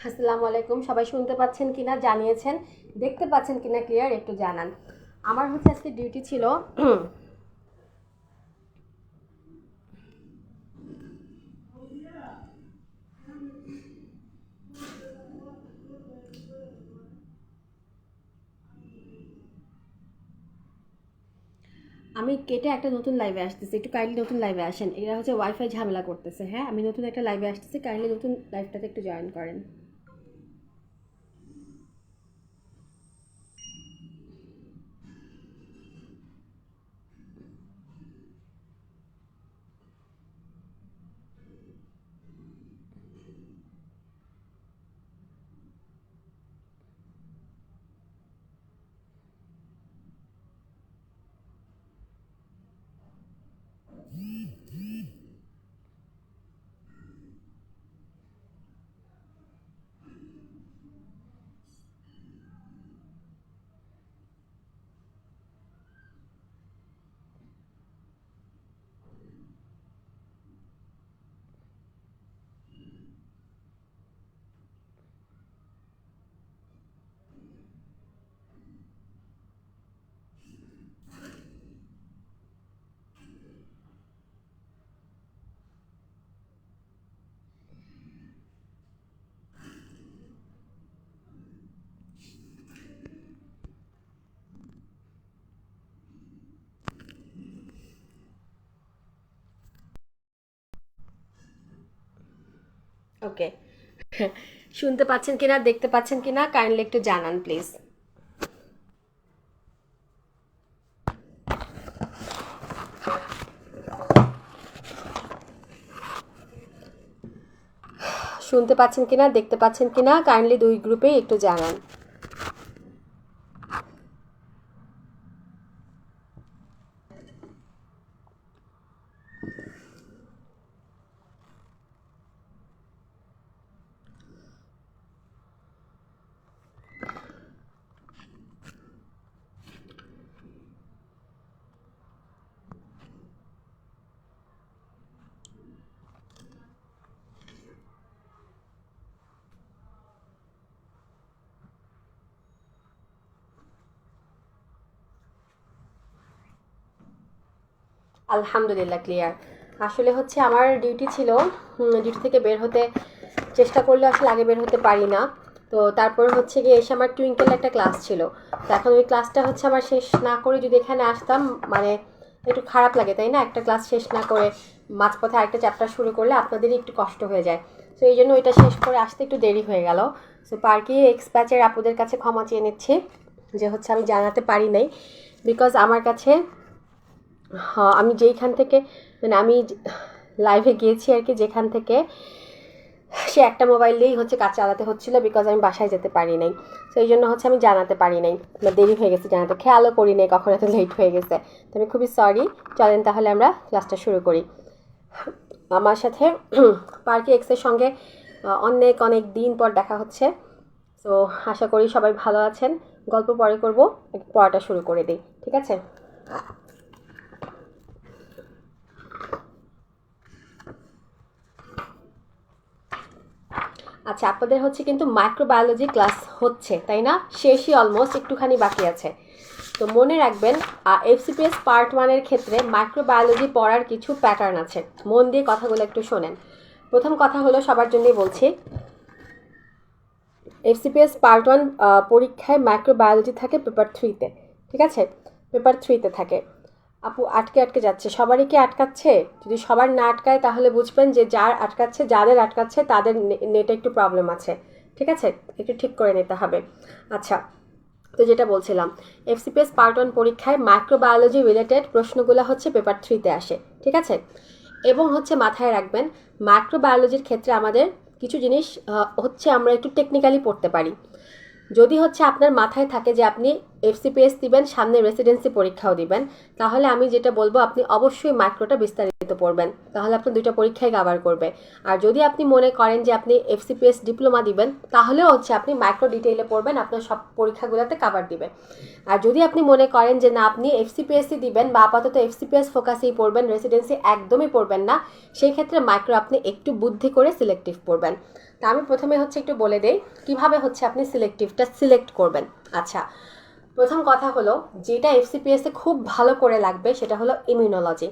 আসসালামু আলাইকুম। সবাই শুনতে পাচ্ছেন কিনা জানিয়েছেন, দেখতে পাচ্ছেন কিনা ক্লিয়ার একটু জানান। আমার হচ্ছে আজকে ডিউটি ছিল। আমি কেটে একটা নতুন লাইভে আসতেছি, একটু কাইন্ডলি নতুন লাইভে আসেন। এরা হচ্ছে ওয়াইফাই ঝামেলা করতেছে। হ্যাঁ, আমি নতুন একটা লাইভে আসতেছি, কাইন্ডলি নতুন লাইভটাতে একটু জয়েন করেন। ওকে। শুনতে পাচ্ছেন কিনা, দেখতে পাচ্ছেন কিনা কাইন্ডলি একটু জানান প্লিজ। শুনতে পাচ্ছেন কিনা, দেখতে পাচ্ছেন কিনা কাইন্ডলি দুই গ্রুপে একটু জানান। আলহামদুলিল্লাহ ক্লিয়ার। আসলে হচ্ছে আমার ডিউটি ছিল, ডিউটি থেকে বের হতে চেষ্টা করলে আসলে আগে বের হতে পারি না। তো তারপর হচ্ছে গিয়ে এসে আমার টুইঙ্কেল একটা ক্লাস ছিল। তো এখন ওই ক্লাসটা হচ্ছে আমার শেষ না করে যদি এখানে আসতাম, মানে একটু খারাপ লাগে তাই না? একটা ক্লাস শেষ না করে মাঝপথে আরেকটা চ্যাপ্টার শুরু করলে আপনাদেরই একটু কষ্ট হয়ে যায়। তো এই জন্য ওইটা শেষ করে আসতে একটু দেরি হয়ে গেল। সো পার্কি এক্সপ্যাচের আপুদের কাছে ক্ষমা চেয়ে নিচ্ছি যে হচ্ছে আমি জানাতে পারি নাই, বিকজ আমার কাছে, হ্যাঁ, আমি যেইখান থেকে, মানে আমি লাইভে গিয়েছি আর কি, যেখান থেকে সে একটা মোবাইল দিয়েই হচ্ছে কাজ চালাতে হচ্ছিল, বিকজ আমি বাসায় যেতে পারি নাই। তো এই জন্য হচ্ছে আমি জানাতে পারি নাই, বা দেরি হয়ে গেছে জানাতে, খেয়ালও করি নাই কখন এত লেট হয়ে গেছে। তো আমি খুবই সরি। চলেন তাহলে আমরা ক্লাসটা শুরু করি। আমার সাথে পার্কি এক্সের সঙ্গে অনেক অনেক দিন পর দেখা হচ্ছে। তো আশা করি সবাই ভালো আছেন। গল্প পরে করব, পড়াটা শুরু করে দিই, ঠিক আছে? আচ্ছা, আপনাদের হচ্ছে কিন্তু মাইক্রোবায়োলজি ক্লাস হচ্ছে তাই না? শেষই অলমোস্ট, একটুখানি বাকি আছে। তো মনে রাখবেন, এফসিপিএস পার্ট 1-এর ক্ষেত্রে মাইক্রোবায়োলজি পড়ার কিছু প্যাটার্ন আছে। মন দিয়ে কথাগুলো একটু শোনেন। প্রথম কথা হলো, সবার জন্যই বলছি, এফসিপিএস পার্ট 1 পরীক্ষায় মাইক্রোবায়োলজি থাকে পেপার 3-তে, ঠিক আছে? পেপার 3-তে থাকে। আপু আটকে আটকে যাচ্ছে, সবারই কি আটকাচ্ছে? যদি সবার না আটকায় তাহলে বুঝবেন যে যার আটকাচ্ছে, যাদের আটকাচ্ছে তাদের নেটে একটু প্রবলেম আছে, ঠিক আছে? একটু ঠিক করে নিতে হবে। আচ্ছা, তো যেটা বলছিলাম, এফসিপিএস পার্ট 1 পরীক্ষায় মাইক্রোবায়োলজি রিলেটেড প্রশ্নগুলো হচ্ছে পেপার 3-তে আসে, ঠিক আছে? এবং হচ্ছে মাথায় রাখবেন, মাইক্রোবায়োলজির ক্ষেত্রে আমাদের কিছু জিনিস হচ্ছে আমরা একটু টেকনিক্যালি পড়তে পারি। যদি হচ্ছে আপনার মাথায় থাকে যে আপনি এফসিপিএস দিবেন, সামনে রেসিডেন্সি পরীক্ষাও দিবেন, তাহলে আমি যেটা বলবো, আপনি অবশ্যই মাইক্রোটা বিস্তারিত বিস্তারিত পড়বেন, তাহলে আপনার দুইটা পরীক্ষায় কভার করবে। আর যদি আপনি মনে করেন যে আপনি FCPS ডিপ্লোমা দিবেন, তাহলেও হচ্ছে আপনি মাইক্রো ডিটেইলে পড়বেন, আপনার সব পরীক্ষাগুলোতে কভার দিবে। আর যদি আপনি মনে করেন যে না আপনি FCPSই দিবেন বা আপাতত FCPS ফোকাসেই পড়বেন, রেসিডেন্সি একদমই পড়বেন না, সেই ক্ষেত্রে মাইক্রো আপনি একটু বুদ্ধি করে সিলেক্টিভ পড়বেন। তা আমি প্রথমে হচ্ছে একটু বলে দেই কিভাবে হচ্ছে আপনি সিলেক্টিভটা সিলেক্ট করবেন। আচ্ছা, প্রথম কথা হলো যেটা FCPSে খুব ভালো করে লাগবে সেটা হলো ইমিউনোলজি।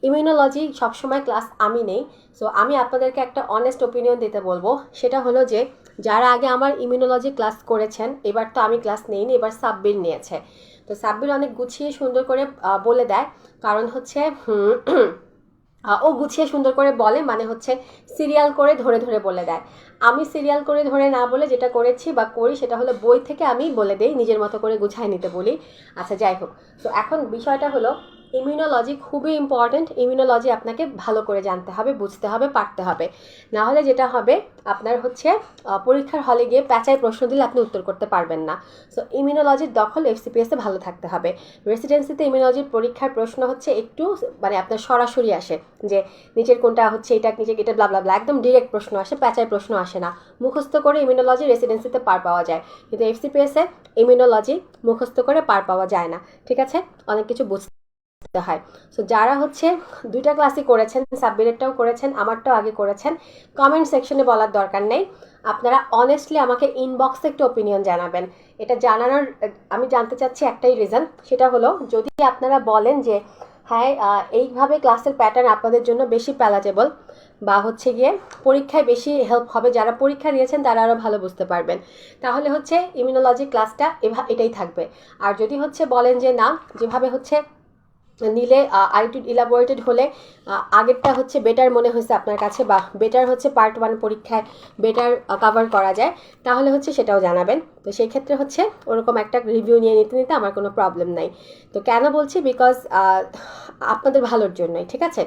ইমিউনোলজি সবসময় ক্লাস আমি নেই, সো আমি আপনাদেরকে একটা অনেস্ট ওপিনিয়ন দিতে বলবো, সেটা হলো যে যারা আগে আমার ইমিউনোলজি ক্লাস করেছেন, এবার তো আমি ক্লাস নেইনি, এবার সাব্বির নিয়েছে। তো সাব্বির অনেক গুছিয়ে সুন্দর করে বলে দেয়, কারণ হচ্ছে ও গুছিয়ে সুন্দর করে বলে, মানে হচ্ছে সিরিয়াল করে ধরে ধরে বলে দেয়। আমি সিরিয়াল করে ধরে না বলে যেটা করেছি বা করি সেটা হলো বই থেকে আমি বলে দেই, নিজের মতো করে গুছাই নিতে বলি। আচ্ছা যাই হোক, তো এখন বিষয়টা হলো ইমিউনোলজি খুবই ইম্পর্ট্যান্ট। ইমিউনোলজি আপনাকে ভালো করে জানতে হবে, বুঝতে হবে, পারতে হবে। না হলে যেটা হবে আপনার হচ্ছে পরীক্ষার হলে গিয়ে প্যাঁচায় প্রশ্ন দিলে আপনি উত্তর করতে পারবেন না। সো ইমিউনোলজির দখল FCPSে ভালো থাকতে হবে। রেসিডেন্সিতে ইমিউনোলজির পরীক্ষার প্রশ্ন হচ্ছে একটু মানে আপনার সরাসরি আসে, যে নিচের কোনটা হচ্ছে এটা, নিচে এটা ব্লা ব্লা ব্লা, একদম ডিরেক্ট প্রশ্ন আসে, প্যাঁচায় প্রশ্ন আসে না। মুখস্থ করে ইমিউনোলজি রেসিডেন্সিতে পার পাওয়া যায়, কিন্তু FCPSে ইমিউনোলজি মুখস্থ করে পার পাওয়া যায় না। ঠিক আছে, অনেক কিছু বুঝতে হয়। সো যারা হচ্ছে দুইটা ক্লাসই করেছেন, সাব্বিরেরটাও করেছেন, আমারটাও আগে করেছেন, কমেন্ট সেকশনে বলার দরকার নেই, আপনারা অনেস্টলি আমাকে ইনবক্সে একটু ওপিনিয়ন জানাবেন। এটা জানানোর আমি জানতে চাচ্ছি একটাই রিজন, সেটা হলো যদি আপনারা বলেন যে হ্যাঁ এইভাবে ক্লাসের প্যাটার্ন আপনাদের জন্য বেশি প্যালাটেবল বা হচ্ছে গিয়ে পরীক্ষায় বেশি হেল্প হবে, যারা পরীক্ষা দিয়েছেন তারা আরও ভালো বুঝতে পারবেন, তাহলে হচ্ছে ইমিউনোলজি ক্লাসটা এটাই থাকবে। আর যদি হচ্ছে বলেন যে না, যেভাবে হচ্ছে নিলে আরেকটু ইলাবোরেটেড হলে আগেরটা হচ্ছে বেটার মনে হয়েছে আপনার কাছে, বা বেটার হচ্ছে পার্ট 1 পরীক্ষায় বেটার কভার করা যায়, তাহলে হচ্ছে সেটাও জানাবেন। তো সেই ক্ষেত্রে হচ্ছে ওরকম একটা রিভিউ নিয়ে নিতে নিতে আমার কোনো প্রবলেম নাই। তো কেন বলছি, বিকজ আপনাদের ভালোর জন্যই, ঠিক আছে।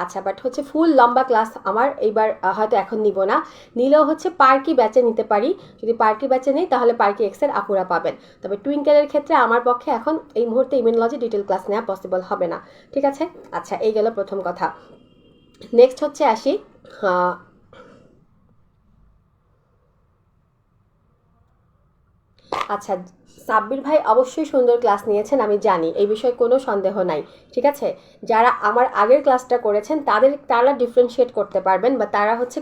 আচ্ছা, বাট হচ্ছে ফুল লম্বা ক্লাস আমার এইবার হয়তো এখন নিব না, নিলেও হচ্ছে পার্কি ব্যাচে নিতে পারি। যদি পার্কি ব্যাচে নেই তাহলে পার্কি এক্সের আপুরা পাবেন, তবে টুইঙ্কেলের ক্ষেত্রে আমার পক্ষে এখন এই মুহূর্তে ইমিউনোলজি ডিটেল ক্লাস নেওয়া পসিবল হবে না, ঠিক আছে। আচ্ছা, এই গেল প্রথম কথা। নেক্সট হচ্ছে আসি, আচ্ছা সাব্বির ভাই অবশ্যই সুন্দর ক্লাস নিয়েছেন, আমি জানি, এই বিষয়ে কোনো সন্দেহ নাই, ঠিক আছে। যারা আমার আগের ক্লাসটা করেছেন তারা ডিফারেন্সিয়েট করতে পারবেন বা তারা হচ্ছে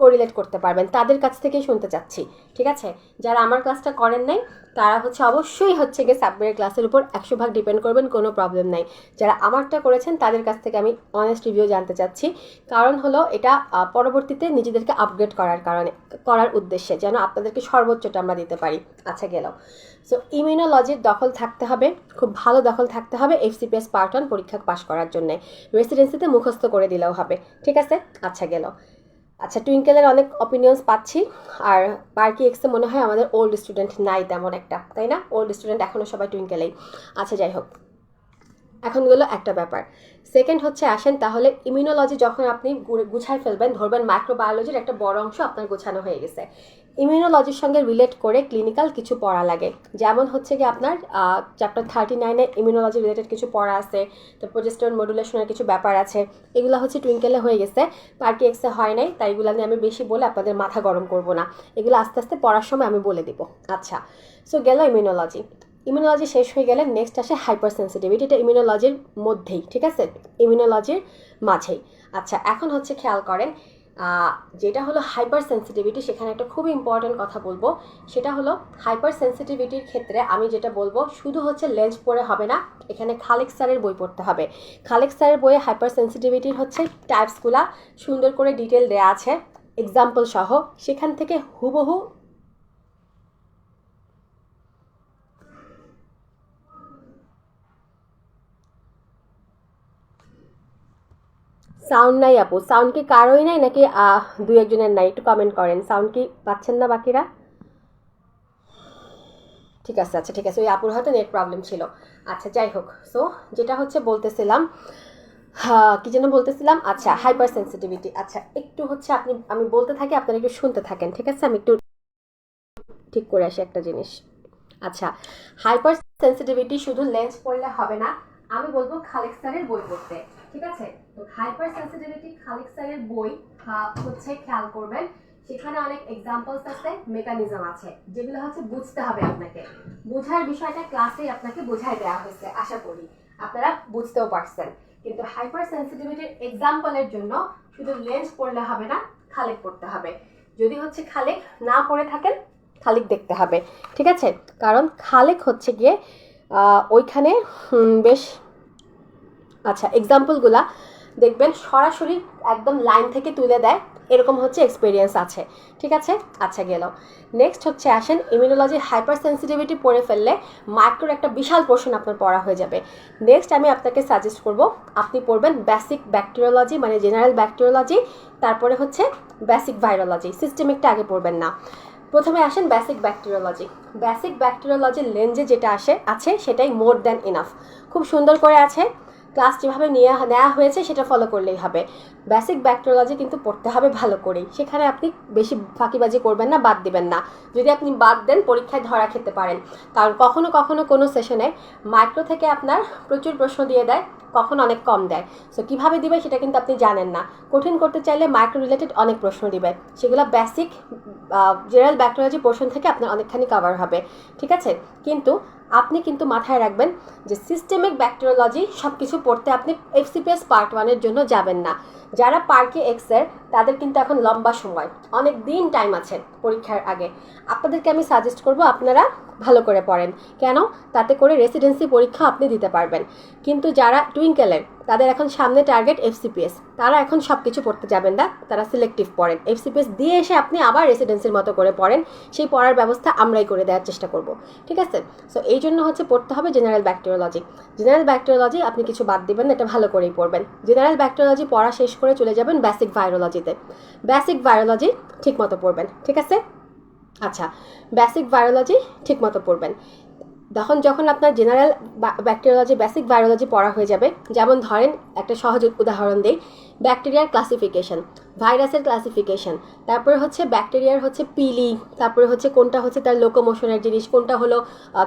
কোরিলেট করতে পারবেন, তাদের কাছ থেকেই শুনতে চাচ্ছি, ঠিক আছে। যারা আমার ক্লাসটা করেন নাই তারা হচ্ছে অবশ্যই হচ্ছে গিয়ে সাব্বিরের ক্লাসের উপর 100% ডিপেন্ড করবেন, কোনো প্রবলেম নাই। যারা আমারটা করেছেন তাদের কাছ থেকে আমি অনেস্ট রিভিউ জানতে চাচ্ছি, কারণ হলো এটা পরবর্তীতে নিজেদেরকে আপগ্রেড করার উদ্দেশ্যে, যেন আপনাদেরকে সর্বোচ্চটা আমরা দিতে পারি। আচ্ছা গেল। সো ইমিউনোলজির দখল থাকতে হবে, খুব ভালো দখল থাকতে হবে FCPS পার্ট 1 পরীক্ষা পাশ করার জন্য। রেসিডেন্সিতে মুখস্থ করে দিলেও হবে, ঠিক আছে। আচ্ছা গেল। আচ্ছা, টুইঙ্কেলের অনেক অপিনিয়ন্স পাচ্ছি, আর পার্কি এক্সে মনে হয় আমাদের ওল্ড স্টুডেন্ট নাই তেমন একটা, তাই না? ওল্ড স্টুডেন্ট এখনও সবাই টুইঙ্কেলেই। আচ্ছা যাই হোক, এখন গেলো একটা ব্যাপার। সেকেন্ড হচ্ছে আসেন তাহলে ইমিউনোলজি যখন আপনি গুছায় ফেলবেন, ধরবেন মাইক্রোবায়োলজির একটা বড় অংশ আপনার গোছানো হয়ে গেছে, ইমিউনোলজির সঙ্গে রিলেট করে ক্লিনিক্যাল কিছু পড়া লাগে, যেমন হচ্ছে কি আপনার চ্যাপ্টার 39-এ ইমিউনোলজি রিলেটেড কিছু পড়া আছে, তো প্রোজেস্টেরন মডুলেশনের কিছু ব্যাপার আছে, এগুলো হচ্ছে টুইঙ্কেলে হয়ে গেছে, পার্কি এক্সে হয় নাই, তাই এগুলো নিয়ে আমি বেশি বলে আপনাদের মাথা গরম করব না, এগুলো আস্তে আস্তে পড়ার সময় আমি বলে দিব। আচ্ছা, সো গেল ইমিউনোলজি। ইমিউনোলজি শেষ হয়ে গেলে নেক্সট আসে হাইপার সেন্সিটিভিটি, এটা ইমিউনোলজির মধ্যেই, ঠিক আছে, ইমিউনোলজির মাঝেই। আচ্ছা, এখন হচ্ছে খেয়াল করেন যেটা হলো হাইপার সেন্সিটিভিটি, সেখানে একটা খুব ইম্পর্টেন্ট কথা বলবো, সেটা হলো হাইপার সেন্সিটিভিটির ক্ষেত্রে আমি যেটা বলবো, শুধু হচ্ছে লেন্স পড়ে হবে না, এখানে খালেক স্যারের বই পড়তে হবে। খালেক স্যারের বইয়ে হাইপার সেন্সিটিভিটির হচ্ছে টাইপসগুলা সুন্দর করে ডিটেল দেওয়া আছে, এক্সাম্পল সহ, সেখান থেকে হুবহু সাউন্ড নাই আপু, সাউন্ড কি কারোই নাই নাকি দুই একজনের নাই? একটু কমেন্ট করেন, সাউন্ড কি পাচ্ছেন না বাকিরা? ঠিক আছে, আচ্ছা ঠিক আছে, ওই আপুর হয়তো নেট প্রবলেম ছিল। আচ্ছা যাই হোক, সো যেটা হচ্ছে বলতেছিলাম, কি যেন বলতেছিলাম, আচ্ছা হাইপার সেন্সিটিভিটি। আচ্ছা একটু হচ্ছে আমি বলতে থাকি, আপনারা একটু শুনতে থাকেন, ঠিক আছে। আমি একটু ঠিক করে আসি একটা জিনিস। আচ্ছা, হাইপার সেন্সিটিভিটি শুধু লেন্স পড়লে হবে না, আমি বলবো খালেক স্যারের বই পড়তে, ঠিক আছে। তো তো হাইপার সেন্সিটিভিটি খালিক স্যারের বই হচ্ছে খেয়াল করবেন, সেখানে অনেক এক্সাম্পলস আছে, মেকানিজম আছে, যেগুলো হচ্ছে বুঝতে হবে আপনাকে। বোঝার বিষয়টা ক্লাসে আপনাকে বোঝাই দেওয়া হয়েছে, আশা করি আপনারা বুঝতেও পারছেন। কিন্তু হাইপার সেন্সিটিভিটির এক্সাম্পলের জন্য শুধু লেন্স পড়লে হবে না, খালিক পড়তে হবে। যদি হচ্ছে খালিক না পড়ে থাকেন, খালিক দেখতে হবে, ঠিক আছে? কারণ খালিক হচ্ছে গিয়ে ওইখানে বেশ আচ্ছা এক্সাম্পলগুলা দেখবেন সরাসরি একদম লাইন থেকে তুলে দেয়, এরকম হচ্ছে এক্সপিরিয়েন্স আছে, ঠিক আছে? আচ্ছা গেল। নেক্সট হচ্ছে আসেন ইমিউনোলজি হাইপার সেন্সিটিভিটি পড়ে ফেললে মাইক্রোর একটা বিশাল পোর্শন আপনার পড়া হয়ে যাবে। নেক্সট আমি আপনাকে সাজেস্ট করব আপনি পড়বেন বেসিক ব্যাকটেরিওলজি, মানে জেনারেল ব্যাকটেরিওলজি, তারপরে হচ্ছে বেসিক ভাইরোলজি। সিস্টেমিকটা আগে পড়বেন না। প্রথমে আসেন বেসিক ব্যাকটেরিওলজি। বেসিক ব্যাকটেরিওলজির লেন্সে যেটা আছে সেটাই মোর দ্যান ইনাফ, খুব সুন্দর করে আছে। ক্লাস যেভাবে নেওয়া হয়েছে সেটা ফলো করলেই হবে। বেসিক ব্যাকটেরিওলজি কিন্তু পড়তে হবে ভালো করেই, সেখানে আপনি বেশি ফাঁকিবাজি করবেন না, বাদ দিবেন না। যদি আপনি বাদ দেন পরীক্ষায় ধরা খেতে পারেন, কারণ কখনো কখনো কোনো সেশনে মাইক্রো থেকে আপনার প্রচুর প্রশ্ন দিয়ে দেয়, কখনো অনেক কম দেয়। সো কীভাবে দিবে সেটা কিন্তু আপনি জানেন না। কঠিন করতে চাইলে মাইক্রো রিলেটেড অনেক প্রশ্ন দিবে, সেগুলো বেসিক জেনারেল ব্যাকটেরিওলজি পোর্শন থেকে আপনার অনেকখানি কভার হবে, ঠিক আছে? কিন্তু আপনি কিন্তু মাথায় রাখবেন যে সিস্টেমিক ব্যাকটেরিওলজি সব কিছু পড়তে আপনি এফসিপিএস পার্ট 1-এর জন্য যাবেন না। যারা পার্কে এক্সের তাদের কিন্তু এখন লম্বা সময়, অনেক দিন টাইম আছে পরীক্ষার আগে। আপনাদেরকে আমি সাজেস্ট করব আপনারা ভালো করে পড়েন, কেন? তাতে করে রেসিডেন্সি পরীক্ষা আপনি দিতে পারবেন। কিন্তু যারা টুইঙ্কেলের, তাদের এখন সামনে টার্গেট এফসিপিএস, তারা এখন সব কিছু পড়তে যাবেন না, তারা সিলেক্টিভ পড়েন। এফসিপিএস দিয়ে এসে আপনি আবার রেসিডেন্সির মতো করে পড়েন, সেই পড়ার ব্যবস্থা আমরাই করে দেওয়ার চেষ্টা করব, ঠিক আছে? সো এই জন্য হচ্ছে পড়তে হবে জেনারেল ব্যাকটেরিওলজি। জেনারেল ব্যাকটেরিওলজি আপনি কিছু বাদ দিবেন না, এটা ভালো করেই পড়বেন। জেনারেল ব্যাকটেরিওলজি পড়া শেষ করে চলে যাবেন বেসিক ভাইরোলজিতে। বেসিক ভাইরোলজি ঠিক মতো পড়বেন, ঠিক আছে? আচ্ছা, বেসিক ভাইরোলজি ঠিক মতো পড়বেন। যখন আপনার জেনারেল ব্যাকটেরিওলজি বেসিক ভাইরোলজি পড়া হয়ে যাবে, যেমন ধরেন একটা সহজ উদাহরণ দিই, ব্যাকটেরিয়ার ক্লাসিফিকেশন, ভাইরাসের ক্লাসিফিকেশন, তারপরে হচ্ছে ব্যাকটেরিয়ার হচ্ছে পিলি, তারপরে হচ্ছে কোনটা হচ্ছে তার লোকোমোশনের জিনিস, কোনটা হলো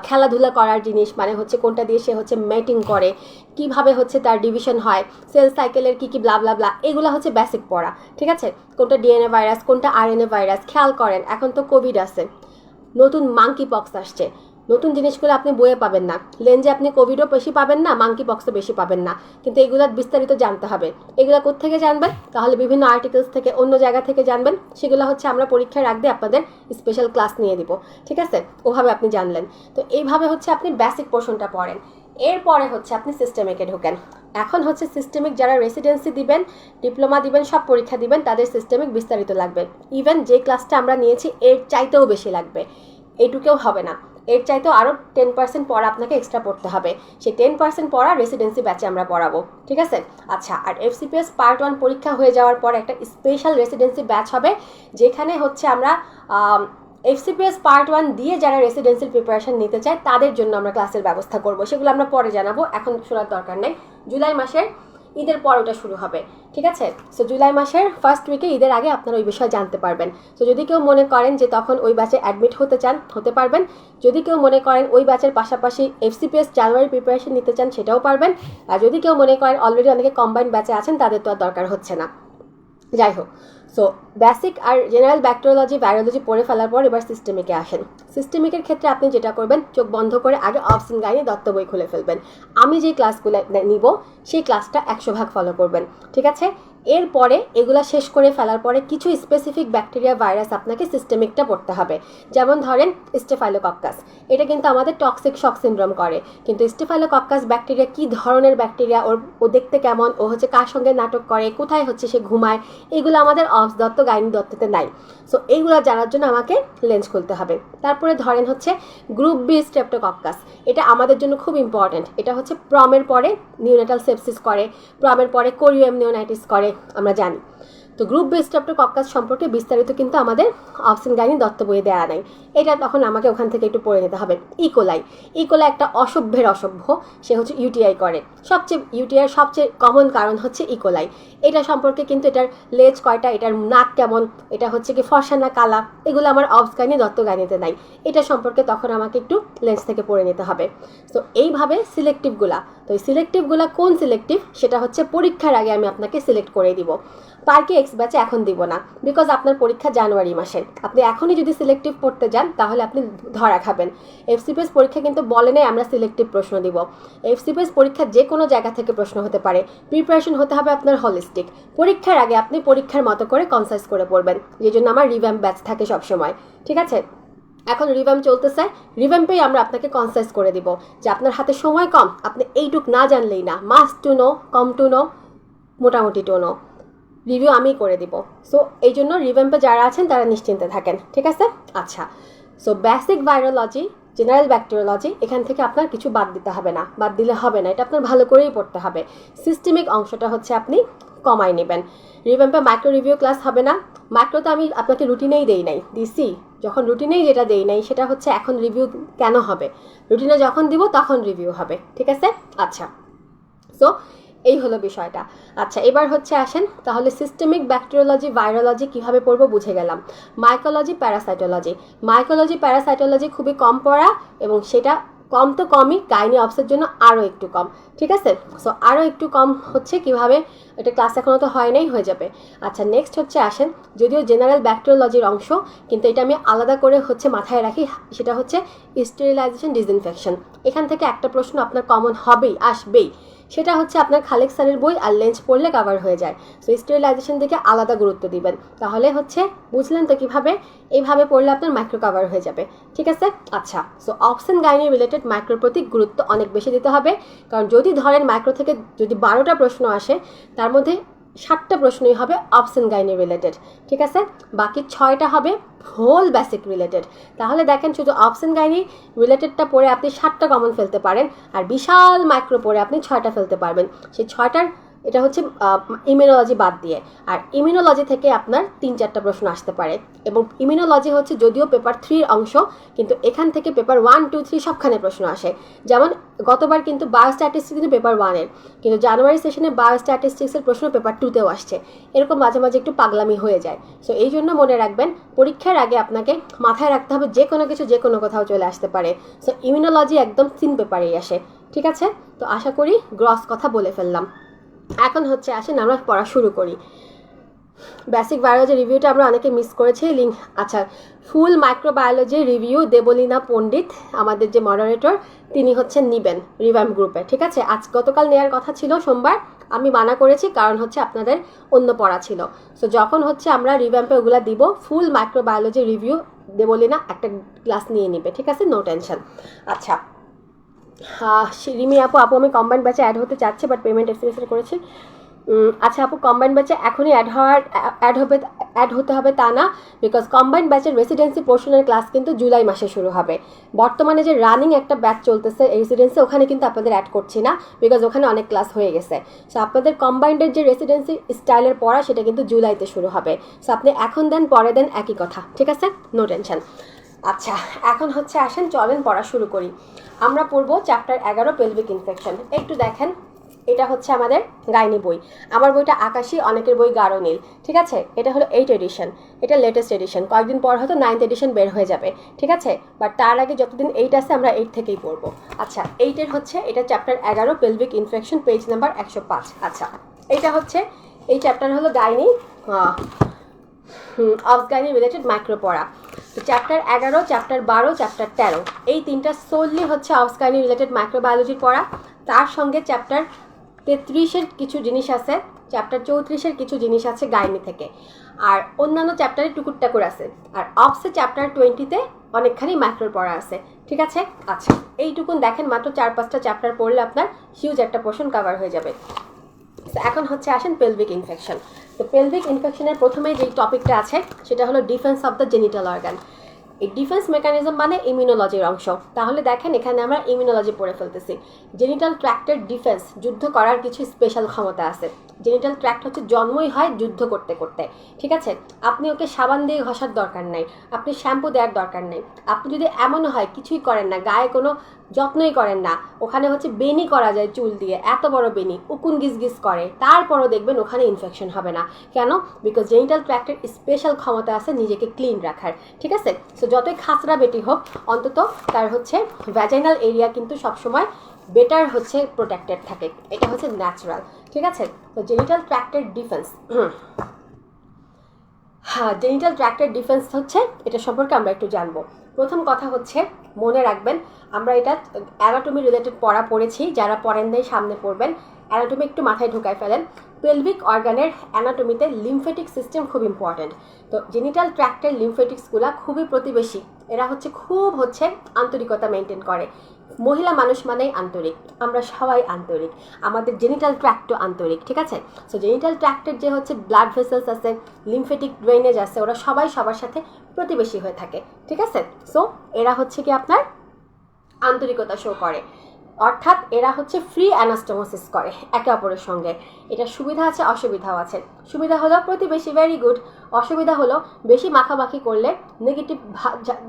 খেলাধুলা করার জিনিস, মানে হচ্ছে কোনটা দিয়ে সে হচ্ছে মেটিং করে, কিভাবে হচ্ছে তার ডিভিশন হয়, সেল সাইকেলের কী ব্লা ব্লা ব্লা, এগুলো হচ্ছে বেসিক পড়া, ঠিক আছে? কোনটা ডিএনএ ভাইরাস, কোনটা আরএনএ ভাইরাস। খেয়াল করেন এখন তো কোভিড আছে, নতুন মাঙ্কি পক্স আসছে, নতুন জিনিসগুলো আপনি বইয়ে পাবেন না। লেন্সে আপনি কোভিডও বেশি পাবেন না, মাঙ্কি পক্সও বেশি পাবেন না, কিন্তু এগুলো বিস্তারিত জানতে হবে। এগুলো কোত্থেকে জানবেন? তাহলে বিভিন্ন আর্টিকেলস থেকে, অন্য জায়গা থেকে জানবেন। সেগুলো হচ্ছে আমরা পরীক্ষার আগে আপনাদের স্পেশাল ক্লাস নিয়ে দিব, ঠিক আছে? ওভাবে আপনি জানলেন। তো এইভাবে হচ্ছে আপনি বেসিক পোর্শনটা পড়েন। এরপরে হচ্ছে আপনি সিস্টেমিকে ঢোকেন। এখন হচ্ছে সিস্টেমিক যারা রেসিডেন্সি দিবেন, ডিপ্লোমা দিবেন, সব পরীক্ষা দিবেন, তাদের সিস্টেমিক বিস্তারিত লাগবে। ইভেন যে ক্লাসটা আমরা নিয়েছি এর চাইতেও বেশি লাগবে, এইটুকেও হবে না, এর চাইতেও আরও 10% পড়া আপনাকে এক্সট্রা পড়তে হবে। সেই 10% পড়া রেসিডেন্সি ব্যাচে আমরা পড়াবো, ঠিক আছে? আচ্ছা, আর এফসিপিএস পার্ট 1 পরীক্ষা হয়ে যাওয়ার পর একটা স্পেশাল রেসিডেন্সি ব্যাচ হবে, যেখানে হচ্ছে আমরা এফসিপিএস পার্ট 1 দিয়ে যারা রেসিডেন্সির প্রিপারেশন নিতে চায় তাদের জন্য আমরা ক্লাসের ব্যবস্থা করব। সেগুলো আমরা পরে জানাবো, এখন শোনার দরকার নেই। জুলাই মাসের ঈদের পর ওটা শুরু হবে, ঠিক আছে? সো জুলাই মাসের ফার্স্ট উইকে, ঈদের আগে আপনারা ওই বিষয়ে জানতে পারবেন। সো যদি কেউ মনে করেন যে তখন ওই ব্যাচে অ্যাডমিট হতে চান, হতে পারবেন। যদি কেউ মনে করেন ওই ব্যাচের পাশাপাশি এফসিপিএস জানুয়ারি প্রিপারেশন নিতে চান, সেটাও পারবেন। আর যদি কেউ মনে করেন অলরেডি অনেকে কম্বাইন্ড ব্যাচে আছেন, তাদের তো আর দরকার হচ্ছে না। যাই হোক, সো বেসিক আর জেনারেল ব্যাকটেরিওলজি, ভাইরোলজি পড়ে ফেলার পর এবার সিস্টেমিকে আসেন। সিস্টেমিকের ক্ষেত্রে আপনি যেটা করবেন, চোখ বন্ধ করে আগে অবসিন গাইনি দত্ত বই খুলে ফেলবেন। আমি যে ক্লাসগুলো নিব সেই ক্লাসটা 100% ফলো করবেন, ঠিক আছে? এরপরে এগুলা শেষ করে ফেলার পরে কিছু স্পেসিফিক ব্যাকটেরিয়া, ভাইরাস আপনাকে সিস্টেমিকটা পড়তে হবে। যেমন ধরেন স্টেফাইলোকক্কাস, এটা কিন্তু আমাদের টক্সিক শক সিনড্রোম করে। কিন্তু স্টেফাইলোকক্কাস ব্যাকটেরিয়া কী ধরনের ব্যাকটেরিয়া, ও দেখতে কেমন, ও হচ্ছে কার সঙ্গে নাটক করে, কোথায় হচ্ছে সে ঘুমায়, এগুলো আমাদের অবস দত্ত, গাইনি দত্ততে নাই। সো এইগুলো জানার জন্য আমাকে লেন্স খুলতে হবে। তারপরে ধরেন হচ্ছে গ্রুপ বি স্ট্রেপ্টোকক্কাস, এটা আমাদের জন্য খুব ইম্পর্ট্যান্ট। এটা হচ্ছে প্রমের পরে নিউনেটাল সেপসিস করে, প্রমের পরে কোরিয়াম নিওনাইটিস করে, আমরা জানি। তো গ্রুপ বেস স্ট্রেপ্টোকক্কাস সম্পর্কে বিস্তারিত কিন্তু আমাদের অবসেন গাইনি দত্ত বইয়ে দেওয়া নাই, এটা তখন আমাকে ওখান থেকে একটু পড়ে নিতে হবে। ইকোলাই একটা অসভ্যের অসভ্য, সে হচ্ছে ইউটিআই করে। ইউটিআই সবচেয়ে কমন কারণ হচ্ছে ইকোলাই। এটা সম্পর্কে কিন্তু এটার লেজ কয়টা, এটার নাক কেমন, এটা হচ্ছে কি ফর্সা না কালা, এগুলো আমার অবস গাইনি দত্ত গাইনিতে নাই। এটা সম্পর্কে তখন আমাকে একটু লেন্স থেকে পড়ে নিতে হবে। তো এইভাবে সিলেক্টিভগুলা, তো এই সিলেক্টিভগুলা কোন সিলেক্টিভ সেটা হচ্ছে পরীক্ষার আগে আমি আপনাকে সিলেক্ট করে দিব। পার্কে এক্স ব্যাচে এখন দিব না, বিকজ আপনার পরীক্ষা জানুয়ারি মাসে। আপনি এখনই যদি সিলেক্টিভ পড়তে যান তাহলে আপনি ধরা খাবেন। এফসিপিএস পরীক্ষা কিন্তু বলে নেই আমরা সিলেক্টিভ প্রশ্ন দিব। এফসিপিএস পরীক্ষা যে কোনো জায়গা থেকে প্রশ্ন হতে পারে। প্রিপারেশন হতে হবে আপনার হলিস্টিক। পরীক্ষার আগে আপনি পরীক্ষার মতো করে কনসাইজ করে পড়বেন, যে জন্য আমার রিভ্যাম্প ব্যাচ থাকে সবসময়, ঠিক আছে। এখন রিভ্যাম্প চলতেছে, রিভ্যাম্পেই আমরা আপনাকে কনসাইজ করে দিব যে আপনার হাতে সময় কম, আপনি এইটুক না জানলেই না, must to know, com to know, মোটামুটি টু নো, রিভিউ আমি করে দিব। সো এই জন্য রিভ্যাম্পে যারা আছেন তারা নিশ্চিন্তে থাকেন, ঠিক আছে। আচ্ছা, so basic virology, general bacteriology, এখান থেকে আপনার কিছু বাদ দিতে হবে না, বাদ দিলে হবে না, এটা আপনার ভালো করেই পড়তে হবে। সিস্টেমিক অংশটা হচ্ছে আপনি কমাই নেবেন। রিভ্যাম্পে মাইক্রো রিভিউ ক্লাস হবে না। মাইক্রো তো আমি আপনাকে রুটিনেই দেই নাই, দিছি যখন রুটিনেই যেটা দেই নাই সেটা হচ্ছে এখন রিভিউ কেন হবে, রুটিনে যখন দিব তখন রিভিউ হবে, ঠিক আছে। আচ্ছা, সো এই হলো বিষয়টা। আচ্ছা, এবার হচ্ছে আসেন তাহলে সিস্টেমিক ব্যাকটেরিওলজি ভাইরোলজি কীভাবে পড়বো বুঝে গেলাম। মাইকোলজি প্যারাসাইটোলজি খুবই কম পড়া, এবং সেটা কম তো কমই, গাইনি অবসের জন্য আরও একটু কম, ঠিক আছে। সো আরও একটু কম হচ্ছে কিভাবে, এটা ক্লাস এখনও তো হয় নাই, হয়ে যাবে। আচ্ছা, নেক্সট হচ্ছে আসেন, যদিও জেনারেল ব্যাকটেরিওলজির অংশ, কিন্তু এটা আমি আলাদা করে হচ্ছে মাথায় রাখি, সেটা হচ্ছে স্টেরিলাইজেশন ডিসইনফেকশন। এখান থেকে একটা প্রশ্ন আপনার কমন হবেই, আসবেই, সেটা হচ্ছে আপনার খালেক স্যারের বই আর লেন্স পড়লে কভার হয়ে যায়। সো স্টেরিলাইজেশন দিকে আলাদা গুরুত্ব দিবেন, তাহলে হচ্ছে বুঝলেন তো কীভাবে, এইভাবে পড়লে আপনার মাইক্রো কভার হয়ে যাবে, ঠিক আছে। আচ্ছা, সো অবসেন গাইনি রিলেটেড মাইক্রোর প্রতি গুরুত্ব অনেক বেশি দিতে হবে, কারণ যদি ধরেন মাইক্রো থেকে যদি 12টা প্রশ্ন আসে, তার মধ্যে 7টা প্রশ্নই হবে অবসেন গাইনি রিলেটেড, ঠিক আছে। বাকি 6টা হবে হোল বেসিক রিলেটেড। তাহলে দেখেন শুধু অবসেন গাইনি রিলেটেডটা পড়ে আপনি 7টা কমন ফেলতে পারেন, আর বিশাল মাইক্রো পড়ে আপনি 6টা ফেলতে পারবেন। সেই 6টার এটা হচ্ছে ইমিউনোলজি বাদ দিয়ে, আর ইমিউনোলজি থেকে আপনার 3-4টা প্রশ্ন আসতে পারে। এবং ইমিউনোলজি হচ্ছে যদিও পেপার 3-র অংশ, কিন্তু এখান থেকে পেপার 1, 2, 3 সবখানে প্রশ্ন আসে। যেমন গতবার কিন্তু বায়োস্ট্যাটিস্টিক্স কিন্তু পেপার 1-এর, কিন্তু জানুয়ারি সেশনে বায়োস্ট্যাটিস্টিক্সের প্রশ্ন পেপার 2-তেও আসছে। এরকম মাঝে মাঝে একটু পাগলামি হয়ে যায়। সো এই জন্য মনে রাখবেন, পরীক্ষার আগে আপনাকে মাথায় রাখতে হবে যে কোনো কিছু যে কোনো কোথাও চলে আসতে পারে। সো ইমিউনোলজি একদম 3 পেপারেই আসে, ঠিক আছে। তো আশা করি গ্রস কথা বলে ফেললাম। এখন হচ্ছে আসেন আমরা পড়া শুরু করি। বেসিক বায়োলজি রিভিউটা আমরা অনেকে মিস করেছি, লিঙ্ক, আচ্ছা, ফুল মাইক্রোবায়োলজি রিভিউ দেবলীনা পণ্ডিত আমাদের যে মডারেটর, তিনি হচ্ছেন নিবেন রিভ্যাম্প গ্রুপে, ঠিক আছে। গতকাল নেওয়ার কথা ছিল সোমবার, আমি মানা করেছি, কারণ হচ্ছে আপনাদের অন্য পড়া ছিল। সো যখন হচ্ছে আমরা রিভ্যাম্পে ওগুলা দিব, ফুল মাইক্রোবায়োলজি রিভিউ দেবলীনা একটা ক্লাস নিয়ে নিবে, ঠিক আছে, নো টেনশন। আচ্ছা, রিমি আপু আমি কম্বাইন্ড ব্যাচে অ্যাড হতে চাচ্ছি, বাট পেমেন্ট এক্সপিরিয়েন্স করেছি। আচ্ছা আপু, কম্বাইন্ড ব্যাচে এখনই অ্যাড হতে হবে তা না, বিকজ কম্বাইন্ড ব্যাচের রেসিডেন্সি পোর্শনের ক্লাস কিন্তু জুলাই মাসে শুরু হবে। বর্তমানে যে রানিং একটা ব্যাচ চলতেছে রেসিডেন্সি, ওখানে কিন্তু আপনাদের অ্যাড করছি না, বিকজ ওখানে অনেক ক্লাস হয়ে গেছে। সো আপনাদের কম্বাইন্ডের যে রেসিডেন্সি স্টাইলের পড়া, সেটা কিন্তু জুলাইতে শুরু হবে। সো আপনি এখন দেন পরে দেন একই কথা, ঠিক আছে, নো টেনশন। আচ্ছা, এখন হচ্ছে আসেন চলেন পড়া শুরু করি। আমরা পড়বো চ্যাপ্টার 11 পেলভিক ইনফেকশন। একটু দেখেন, এটা হচ্ছে আমাদের গাইনি বই। আমার বইটা আকাশী, অনেকের বই গাঢ় নীল, ঠিক আছে। এটা হলো 8 এডিশন, এটা লেটেস্ট এডিশন, কয়েকদিন পর হয়তো 9th এডিশন বের হয়ে যাবে, ঠিক আছে। বাট তার আগে যতদিন 8 আছে আমরা 8 থেকেই পড়বো। আচ্ছা, 8-এর হচ্ছে এটা chapter 11 pelvic infection, page number 105। আচ্ছা, এটা হচ্ছে এই চ্যাপ্টার হলো গাইনি গাইনি রিলেটেড মাইক্রো পড়া। তো চ্যাপ্টার 11, চ্যাপ্টার 12, চ্যাপ্টার 13, এই 3টা সোললি হচ্ছে গাইনি রিলেটেড মাইক্রোবায়োলজির পড়া। তার সঙ্গে চ্যাপ্টার 33-এর কিছু জিনিস আছে, চ্যাপ্টার 34-এর কিছু জিনিস আছে গাইনি থেকে, আর অন্যান্য চ্যাপ্টারে টুকুর আছে। আর অবসে চ্যাপ্টার 20-তে অনেকখানি মাইক্রোর পড়া আছে, ঠিক আছে। আচ্ছা, এইটুকুন দেখেন, মাত্র 4-5টা চ্যাপ্টার পড়লে আপনার হিউজ একটা পোর্শন কভার হয়ে যাবে। এখন হচ্ছে আসেন পেলভিক ইনফেকশন। তো পেলভিক ইনফেকশনের প্রথমে যেই টপিকটা আছে সেটা হলো defence of the genital organ. এই ডিফেন্স মেকানিজম মানে ইমিউনোলজির অংশ। তাহলে দেখেন এখানে আমরা ইমিউনোলজি পড়ে ফেলতেছি। জেনিটাল ট্র্যাক্টের ডিফেন্স, যুদ্ধ করার কিছু স্পেশাল ক্ষমতা আছে। জেনিটাল ট্র্যাক্ট হচ্ছে জন্মই হয় যুদ্ধ করতে করতে, ঠিক আছে? আপনি ওকে সাবান দিয়ে ঘষার দরকার নাই, আপনি শ্যাম্পু দেওয়ার দরকার নেই। আপনি যদি এমনও হয় কিছুই করেন না, গায়ে কোনো যত্নই করেন না, ওখানে হচ্ছে বেনি করা যায় চুল দিয়ে, এত বড় বেনি উকুন গিজ গিজ করে, তারপরও দেখবেন ওখানে ইনফেকশন হবে না। কেন? বিকজ জেনিটাল ট্র্যাক্টের স্পেশাল ক্ষমতা আছে নিজেকে ক্লিন রাখার, ঠিক আছে? সো যতই খাসরা বেটি হোক, অন্তত তার হচ্ছে ভ্যাজাইনাল এরিয়া কিন্তু সবসময় বেটার হচ্ছে প্রোটেক্টেড থাকে, এটা হচ্ছে ন্যাচারাল, ঠিক আছে? তো জেনিটাল ট্র্যাক্টের ডিফেন্স, হ্যাঁ, জেনিটাল ট্র্যাক্টের ডিফেন্স হচ্ছে এটা সম্পর্কে আমরা একটু জানবো। প্রথম কথা হচ্ছে মনে রাখবেন, আমরা এটা অ্যানাটমি রিলেটেড পড়া পড়েছি, যারা পড়েন নাই সামনে পড়বেন। অ্যানাটমি একটু মাথায় ঢুকায় ফেলেন। পেলভিক অর্গানের অ্যানাটমিতে লিমফেটিক সিস্টেম খুব ইম্পর্ট্যান্ট। তো জেনিটাল ট্র্যাক্টের লিমফেটিক্সগুলো খুবই প্রতিবেশী, এরা হচ্ছে খুব হচ্ছে আন্তরিকতা মেনটেন করে। মহিলা মানুষ মানেই আন্তরিক, আমরা সবাই আন্তরিক, আমাদের জেনিটাল ট্র্যাক্টও আন্তরিক, ঠিক আছে? সো জেনিটাল ট্র্যাক্টের যে হচ্ছে ব্লাড ভেসেলস আছে, লিমফেটিক ড্রেনেজ আছে, ওরা সবাই সবার সাথে প্রতিবেশী হয়ে থাকে, ঠিক আছে? সো এরা হচ্ছে কি আপনার আন্তরিকতা শো করে, অর্থাৎ এরা হচ্ছে ফ্রি অ্যানাস্টোমোসিস করে একে অপরের সঙ্গে। এটা সুবিধা আছে, অসুবিধাও আছে। সুবিধা হলো প্রতিবেশী, ভেরি গুড। অসুবিধা হলো বেশি মাখামাখি করলে নেগেটিভ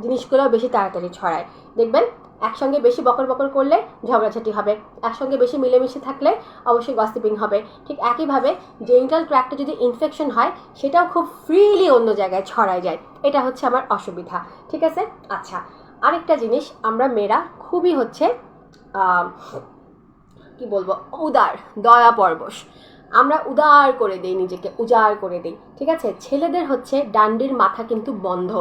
জিনিসগুলো বেশি তাড়াতাড়ি ছড়ায়। দেখবেন একসঙ্গে বেশি বকর বকর করলে ঝগড়াঝাটি হবে, একসঙ্গে বেশি মিলেমিশে থাকলে অবশ্যই গসিপিং হবে। ঠিক একইভাবে জেনিটাল ট্র্যাক্টে যদি ইনফেকশন হয়, সেটাও খুব ফ্রিলি অন্য জায়গায় ছড়ায় যায়, এটা হচ্ছে আমার অসুবিধা, ঠিক আছে? আচ্ছা, আরেকটা জিনিস, আমরা মেয়েরা খুবই হচ্ছে কি বলবো, উদার, দয়া পরবশ, আমরা উদার করে দিই, নিজেকে উজাড় করে দিই, ঠিক আছে? ছেলেদের হচ্ছে ডান্ডির মাথা কিন্তু বন্ধ,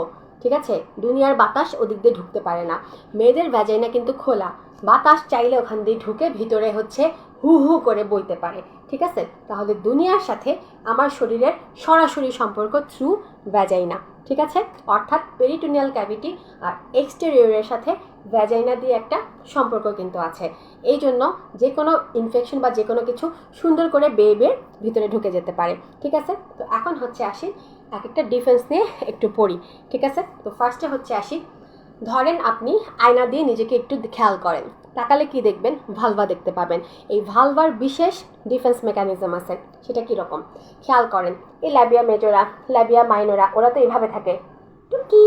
ঠিক আছে? দুনিয়ার বাতাস ওদিক দিয়ে ঢুকতে পারে না। মেয়েদের ভ্যাজাইনা কিন্তু খোলা, বাতাস চাইলে ওখান দিয়ে ঢুকে ভিতরে হচ্ছে হু হু করে বইতে পারে, ঠিক আছে? তাহলে দুনিয়ার সাথে আমার শরীরের সরাসরি সম্পর্ক থ্রু ভ্যাজাইনা, ঠিক আছে? অর্থাৎ পেরিটোনিয়াল ক্যাভিটি আর এক্সটেরিয়রের সাথে ভ্যাজাইনা দিয়ে একটা সম্পর্ক কিন্তু আছে। এই জন্য যে কোনো ইনফেকশন বা যে কোনো কিছু সুন্দর করে বেয়ে বেয়ে ভিতরে ঢুকে যেতে পারে, ঠিক আছে? তো এখন হচ্ছে আসি এক একটা ডিফেন্স নিয়ে একটু পড়ি, ঠিক আছে? তো ফার্স্টে হচ্ছে আসি, ধরেন আপনি আয়না দিয়ে নিজেকে একটু খেয়াল করেন, তাকালে কি দেখবেন? ভালভা দেখতে পাবেন। এই ভালভার বিশেষ ডিফেন্স মেকানিজম আছে, সেটা কীরকম খেয়াল করেন। এই ল্যাবিয়া মেজরা, ল্যাবিয়া মাইনরা, ওরা তো এইভাবে থাকে, টুকি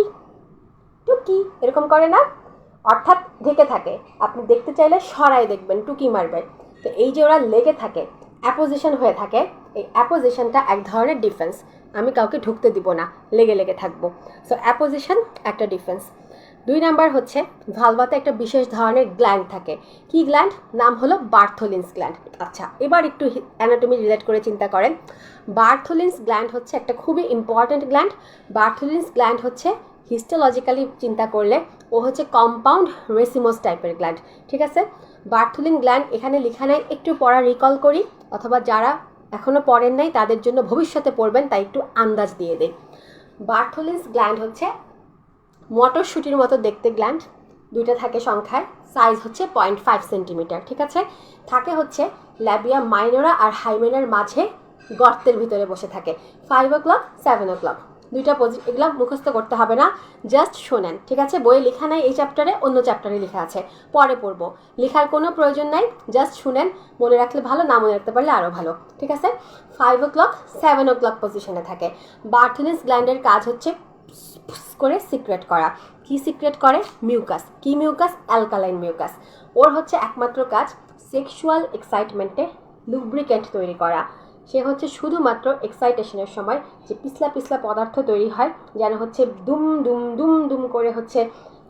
টুকি এরকম করে না, অর্থাৎ ঢেকে থাকে। আপনি দেখতে চাইলে সরাই দেখবেন, টুকি মারবে। তো এই যে ওরা লেগে থাকে, অ্যাপোজিশন হয়ে থাকে, এই অ্যাপোজিশনটা এক ধরনের ডিফেন্স। আমি কাউকে ঢুকতে দিব না, লেগে লেগে থাকবো। সো অ্যাপোজিশন একটা ডিফেন্স। 2 নাম্বার হচ্ছে ভালভাতে একটা বিশেষ ধরনের গ্ল্যান্ড থাকে। কি গ্ল্যান্ড? নাম হলো বার্থোলিনস গ্ল্যান্ড। আচ্ছা, এবার একটু অ্যানাটমি রিলেট করে চিন্তা করেন। বার্থোলিনস গ্ল্যান্ড হচ্ছে একটা খুবই ইম্পর্ট্যান্ট গ্ল্যান্ড। বার্থোলিনস গ্ল্যান্ড হচ্ছে হিস্টোলজিক্যালি চিন্তা করলে ও হচ্ছে কম্পাউন্ড রেসিমোস টাইপের গ্ল্যান্ড, ঠিক আছে? বার্থোলিন গ্ল্যান্ড এখানে লেখা নাই, একটু পড়া রিকল করি, অথবা যারা এখনও পড়েন নাই তাদের জন্য ভবিষ্যতে পড়বেন তাই একটু আন্দাজ দিয়ে দেয়। বার্থোলিনস গ্ল্যান্ড হচ্ছে মটরশুঁটির মতো দেখতে গ্ল্যান্ড, 2টা থাকে সংখ্যায়, সাইজ হচ্ছে 0.5 সেন্টিমিটার, ঠিক আছে? থাকে হচ্ছে ল্যাবিয়া মাইনরা আর হাইমেনার মাঝে গর্তের ভিতরে বসে থাকে। 5 o'clock 7 o'clock 2টা এগুলো মুখস্থ করতে হবে না, জাস্ট শোনেন, ঠিক আছে? বইয়ে লেখা নাই এই চ্যাপ্টারে, অন্য চ্যাপ্টারে লেখা আছে, পরে পড়বো, লেখার কোনো প্রয়োজন নাই, জাস্ট শুনেন, মনে রাখলে ভালো, না মনে রাখতে পারলে আরও ভালো, ঠিক আছে? 5 o'clock 7 o'clock পজিশনে থাকে। বার্থোলিনস গ্ল্যান্ডের কাজ হচ্ছে করে সিক্রেট করা। কি সিক্রেট করে? মিউকাস। কি মিউকাস? Alkaline mucus. ওর হচ্ছে একমাত্র কাজ সেক্সুয়াল এক্সাইটমেন্টে লুব্রিকেন্ট তৈরি করা। সে হচ্ছে শুধুমাত্র এক্সাইটেশনের সময় যে পিছলা পিছলা পদার্থ তৈরি হয়, যেন হচ্ছে দুম দুম দুম দুম করে হচ্ছে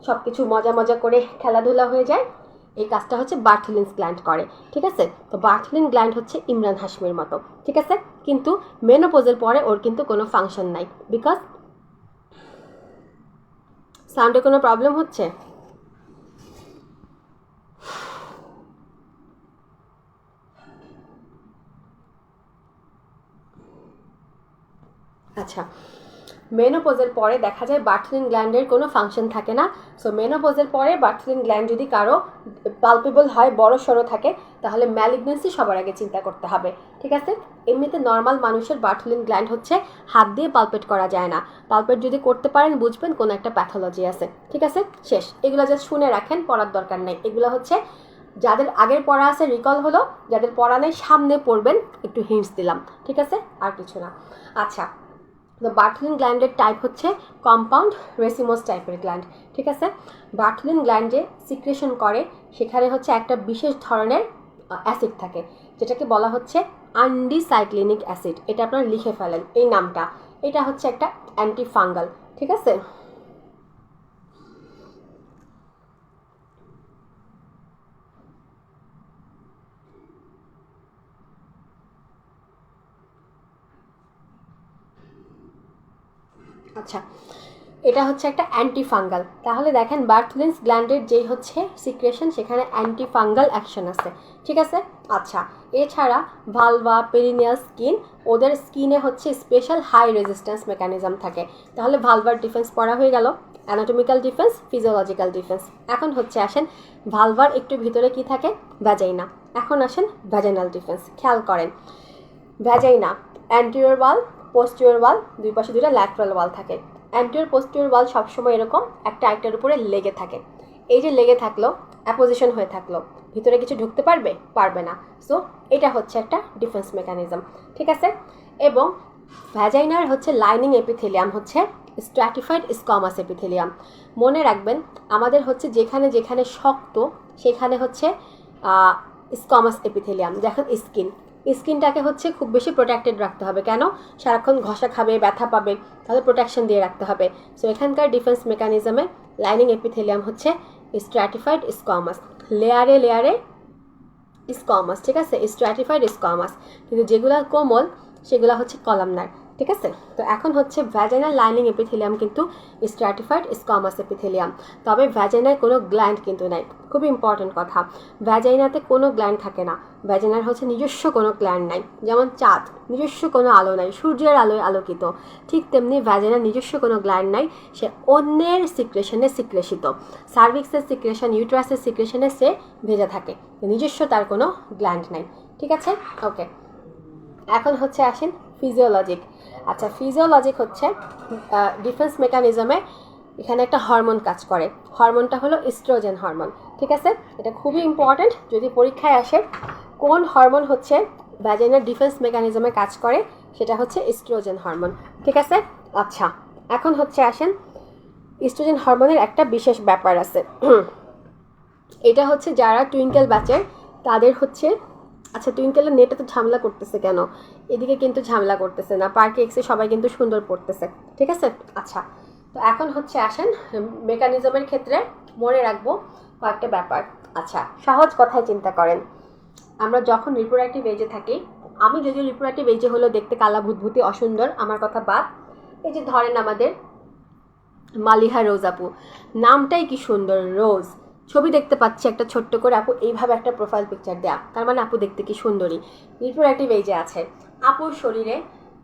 সব কিছু মজা মজা করে খেলাধুলা হয়ে যায়, এই কাজটা হচ্ছে বার্থোলিনস গ্ল্যান্ড করে, ঠিক আছে? তো বার্থোলিন গ্ল্যান্ড হচ্ছে ইমরান হাশমির মতো, ঠিক আছে? কিন্তু মেনোপজের পরে ওর কিন্তু কোনো ফাংশন নাই, বিকজ সাউন্ডে কোনো প্রবলেম হচ্ছে? আচ্ছা, মেনোপজের পরে দেখা যায় বার্থোলিন গ্ল্যান্ডের কোনো ফাংশন থাকে না। সো মেনোপজের পরে বার্থোলিন গ্ল্যান্ড যদি কারো পালপেবল হয়, বড় সড়ো থাকে, তাহলে ম্যালিগনেন্সি সবার আগে চিন্তা করতে হবে, ঠিক আছে? এমনিতে নর্মাল মানুষের বার্থোলিন গ্ল্যান্ড হচ্ছে হাত দিয়ে পালপেট করা যায় না। পালপেট যদি করতে পারেন বুঝবেন কোনো একটা প্যাথোলজি আছে, ঠিক আছে? শেষ। এগুলো জাস্ট শুনে রাখেন, পড়ার দরকার নেই। এগুলো হচ্ছে যাদের আগের পড়া আছে রিকল হলো, যাদের পড়া নেই সামনে পড়বেন, একটু হিন্টস দিলাম, ঠিক আছে, আর কিছু না। আচ্ছা, তো বার্থলিন গ্ল্যান্ডের টাইপ হচ্ছে কম্পাউন্ড রেসিমোস টাইপের গ্ল্যান্ড, ঠিক আছে। বার্থলিন গ্ল্যান্ড যে সিক্রেশন করে সেখানে হচ্ছে একটা বিশেষ ধরনের অ্যাসিড থাকে, যেটাকে বলা হচ্ছে আনডিসাইক্লিনিক অ্যাসিড। এটা আপনারা লিখে ফেলেন এই নামটা। এটা হচ্ছে একটা অ্যান্টিফাঙ্গাল, ঠিক আছে। আচ্ছা, এটা হচ্ছে একটা অ্যান্টিফাঙ্গাল। তাহলে দেখেন বার্থলিনস গ্ল্যান্ডের যেই হচ্ছে সিক্রেশন, সেখানে অ্যান্টিফাঙ্গাল অ্যাকশন আছে, ঠিক আছে। আচ্ছা, এছাড়া ভালভা, পেরিনিয়াল স্কিন, ওদের স্কিনে হচ্ছে স্পেশাল হাই রেজিস্ট্যান্স মেকানিজম থাকে। তাহলে ভালভার ডিফেন্স পড়া হয়ে গেল, অ্যানাটমিক্যাল ডিফেন্স, ফিজিওলজিক্যাল ডিফেন্স। এখন হচ্ছে আসেন ভালভার একটু ভিতরে কি থাকে, ভ্যাজাইনা। এখন আসেন ভ্যাজাইনাল ডিফেন্স, খেয়াল করেন। ভ্যাজাইনা অ্যান্টিরিয়র ওয়াল, পোস্টিরিয়র ওয়াল, দুই পাশে দুইটা ল্যাটারাল ওয়াল থাকে। অ্যান্টিরিয়র পোস্টিরিয়র ওয়াল সবসময় এরকম একটা আরেকটার উপরে লেগে থাকে। এই যে লেগে থাকলো, অ্যাপোজিশন হয়ে থাকলো, ভিতরে কিছু ঢুকতে পারবে? পারবে না। সো এটা হচ্ছে একটা ডিফেন্স মেকানিজম, ঠিক আছে। এবং ভ্যাজাইনার হচ্ছে লাইনিং এপিথেলিয়াম হচ্ছে স্ট্র্যাটিফাইড স্কমাস এপিথেলিয়াম। মনে রাখবেন, আমাদের হচ্ছে যেখানে যেখানে শক্ত সেখানে হচ্ছে স্কমাস এপিথেলিয়াম। দেখেন স্কিনটাকে হচ্ছে খুব বেশি প্রোটেক্টেড রাখতে হবে। কেন? সারাক্ষণ ঘষা খাবে, ব্যথা পাবে, তাহলে প্রোটেকশন দিয়ে রাখতে হবে। সো এখানকার ডিফেন্স মেকানিজমে লাইনিং এপিথেলিয়াম হচ্ছে স্ট্র্যাটিফাইড স্কমাস, লেয়ারে লেয়ারে স্কমাস, ঠিক আছে, স্ট্র্যাটিফাইড স্কমাস। কিন্তু যেগুলো কোমল সেগুলো হচ্ছে কলামনার, ঠিক আছে। তো এখন হচ্ছে ভ্যাজাইনাল লাইনিং এপিথেলিয়াম কিন্তু স্ট্র্যাটিফাইড স্কমাস এপিথেলিয়াম। তবে ভ্যাজাইনায় কোনো গ্ল্যান্ড কিন্তু নাই, খুব ইম্পর্টেন্ট কথা। ভ্যাজাইনাতে কোনো গ্ল্যান্ড থাকে না। ভ্যাজাইনার হচ্ছে নিজস্ব কোনো গ্ল্যান্ড নাই। যেমন চাঁদ নিজস্ব কোনো আলো নাই, সূর্যের আলোয় আলোকিত, ঠিক তেমনি ভ্যাজাইনার নিজস্ব কোনো গ্ল্যান্ড নাই, সে অন্যের সিক্রেশনে সিক্রেশিত। সার্ভিক্সের সিক্রেশন, ইউট্রাসের সিক্রেশনে সে ভেজা থাকে, নিজস্ব তার কোনো গ্ল্যান্ড নাই, ঠিক আছে। ওকে, এখন হচ্ছে আসেন ফিজিওলজিক। আচ্ছা, ফিজিওলজিক হচ্ছে ডিফেন্স মেকানিজমে এখানে একটা হরমোন কাজ করে। হরমোনটা হলো ইস্ট্রোজেন হরমোন, ঠিক আছে। এটা খুবই ইম্পর্ট্যান্ট, যদি পরীক্ষায় আসে কোন হরমোন হচ্ছে ভ্যাজাইনাল ডিফেন্স মেকানিজমে কাজ করে, সেটা হচ্ছে ইস্ট্রোজেন হরমোন, ঠিক আছে। আচ্ছা, এখন হচ্ছে আসেন ইস্ট্রোজেন হরমোনের একটা বিশেষ ব্যাপার আছে। এটা হচ্ছে যারা টুইঙ্কেল ব্যাচের তাদের হচ্ছে, আচ্ছা টুইঙ্কেলের নেটে তো ঝামেলা করতেছে কেন? এদিকে কিন্তু ঝামেলা করতেছে না, পার্কে এক্সে সবাই কিন্তু সুন্দর পড়তেছে, ঠিক আছে। আচ্ছা, তো এখন হচ্ছে আসেন মেকানিজমের ক্ষেত্রে মনে রাখবো কয়েকটা ব্যাপার। আচ্ছা, সহজ কথায় চিন্তা করেন, আমরা যখন রিপ্রোডাক্টিভ এজে থাকি, আমি যদিও রিপ্রোডাক্টিভ এজে হলো দেখতে কালা ভূতভূতি অসুন্দর, আমার কথা বাদ। এই যে ধরেন আমাদের মালিহা রোজ আপু, নামটাই কি সুন্দর, রোজ। ছবি দেখতে পাচ্ছি একটা ছোট্ট করে, আপু এইভাবে একটা প্রোফাইল পিকচার দেয়া, তার মানে আপু দেখতে কি সুন্দরী, রিপ্রোডাক্টিভ এজে আছে। আপুর শরীরে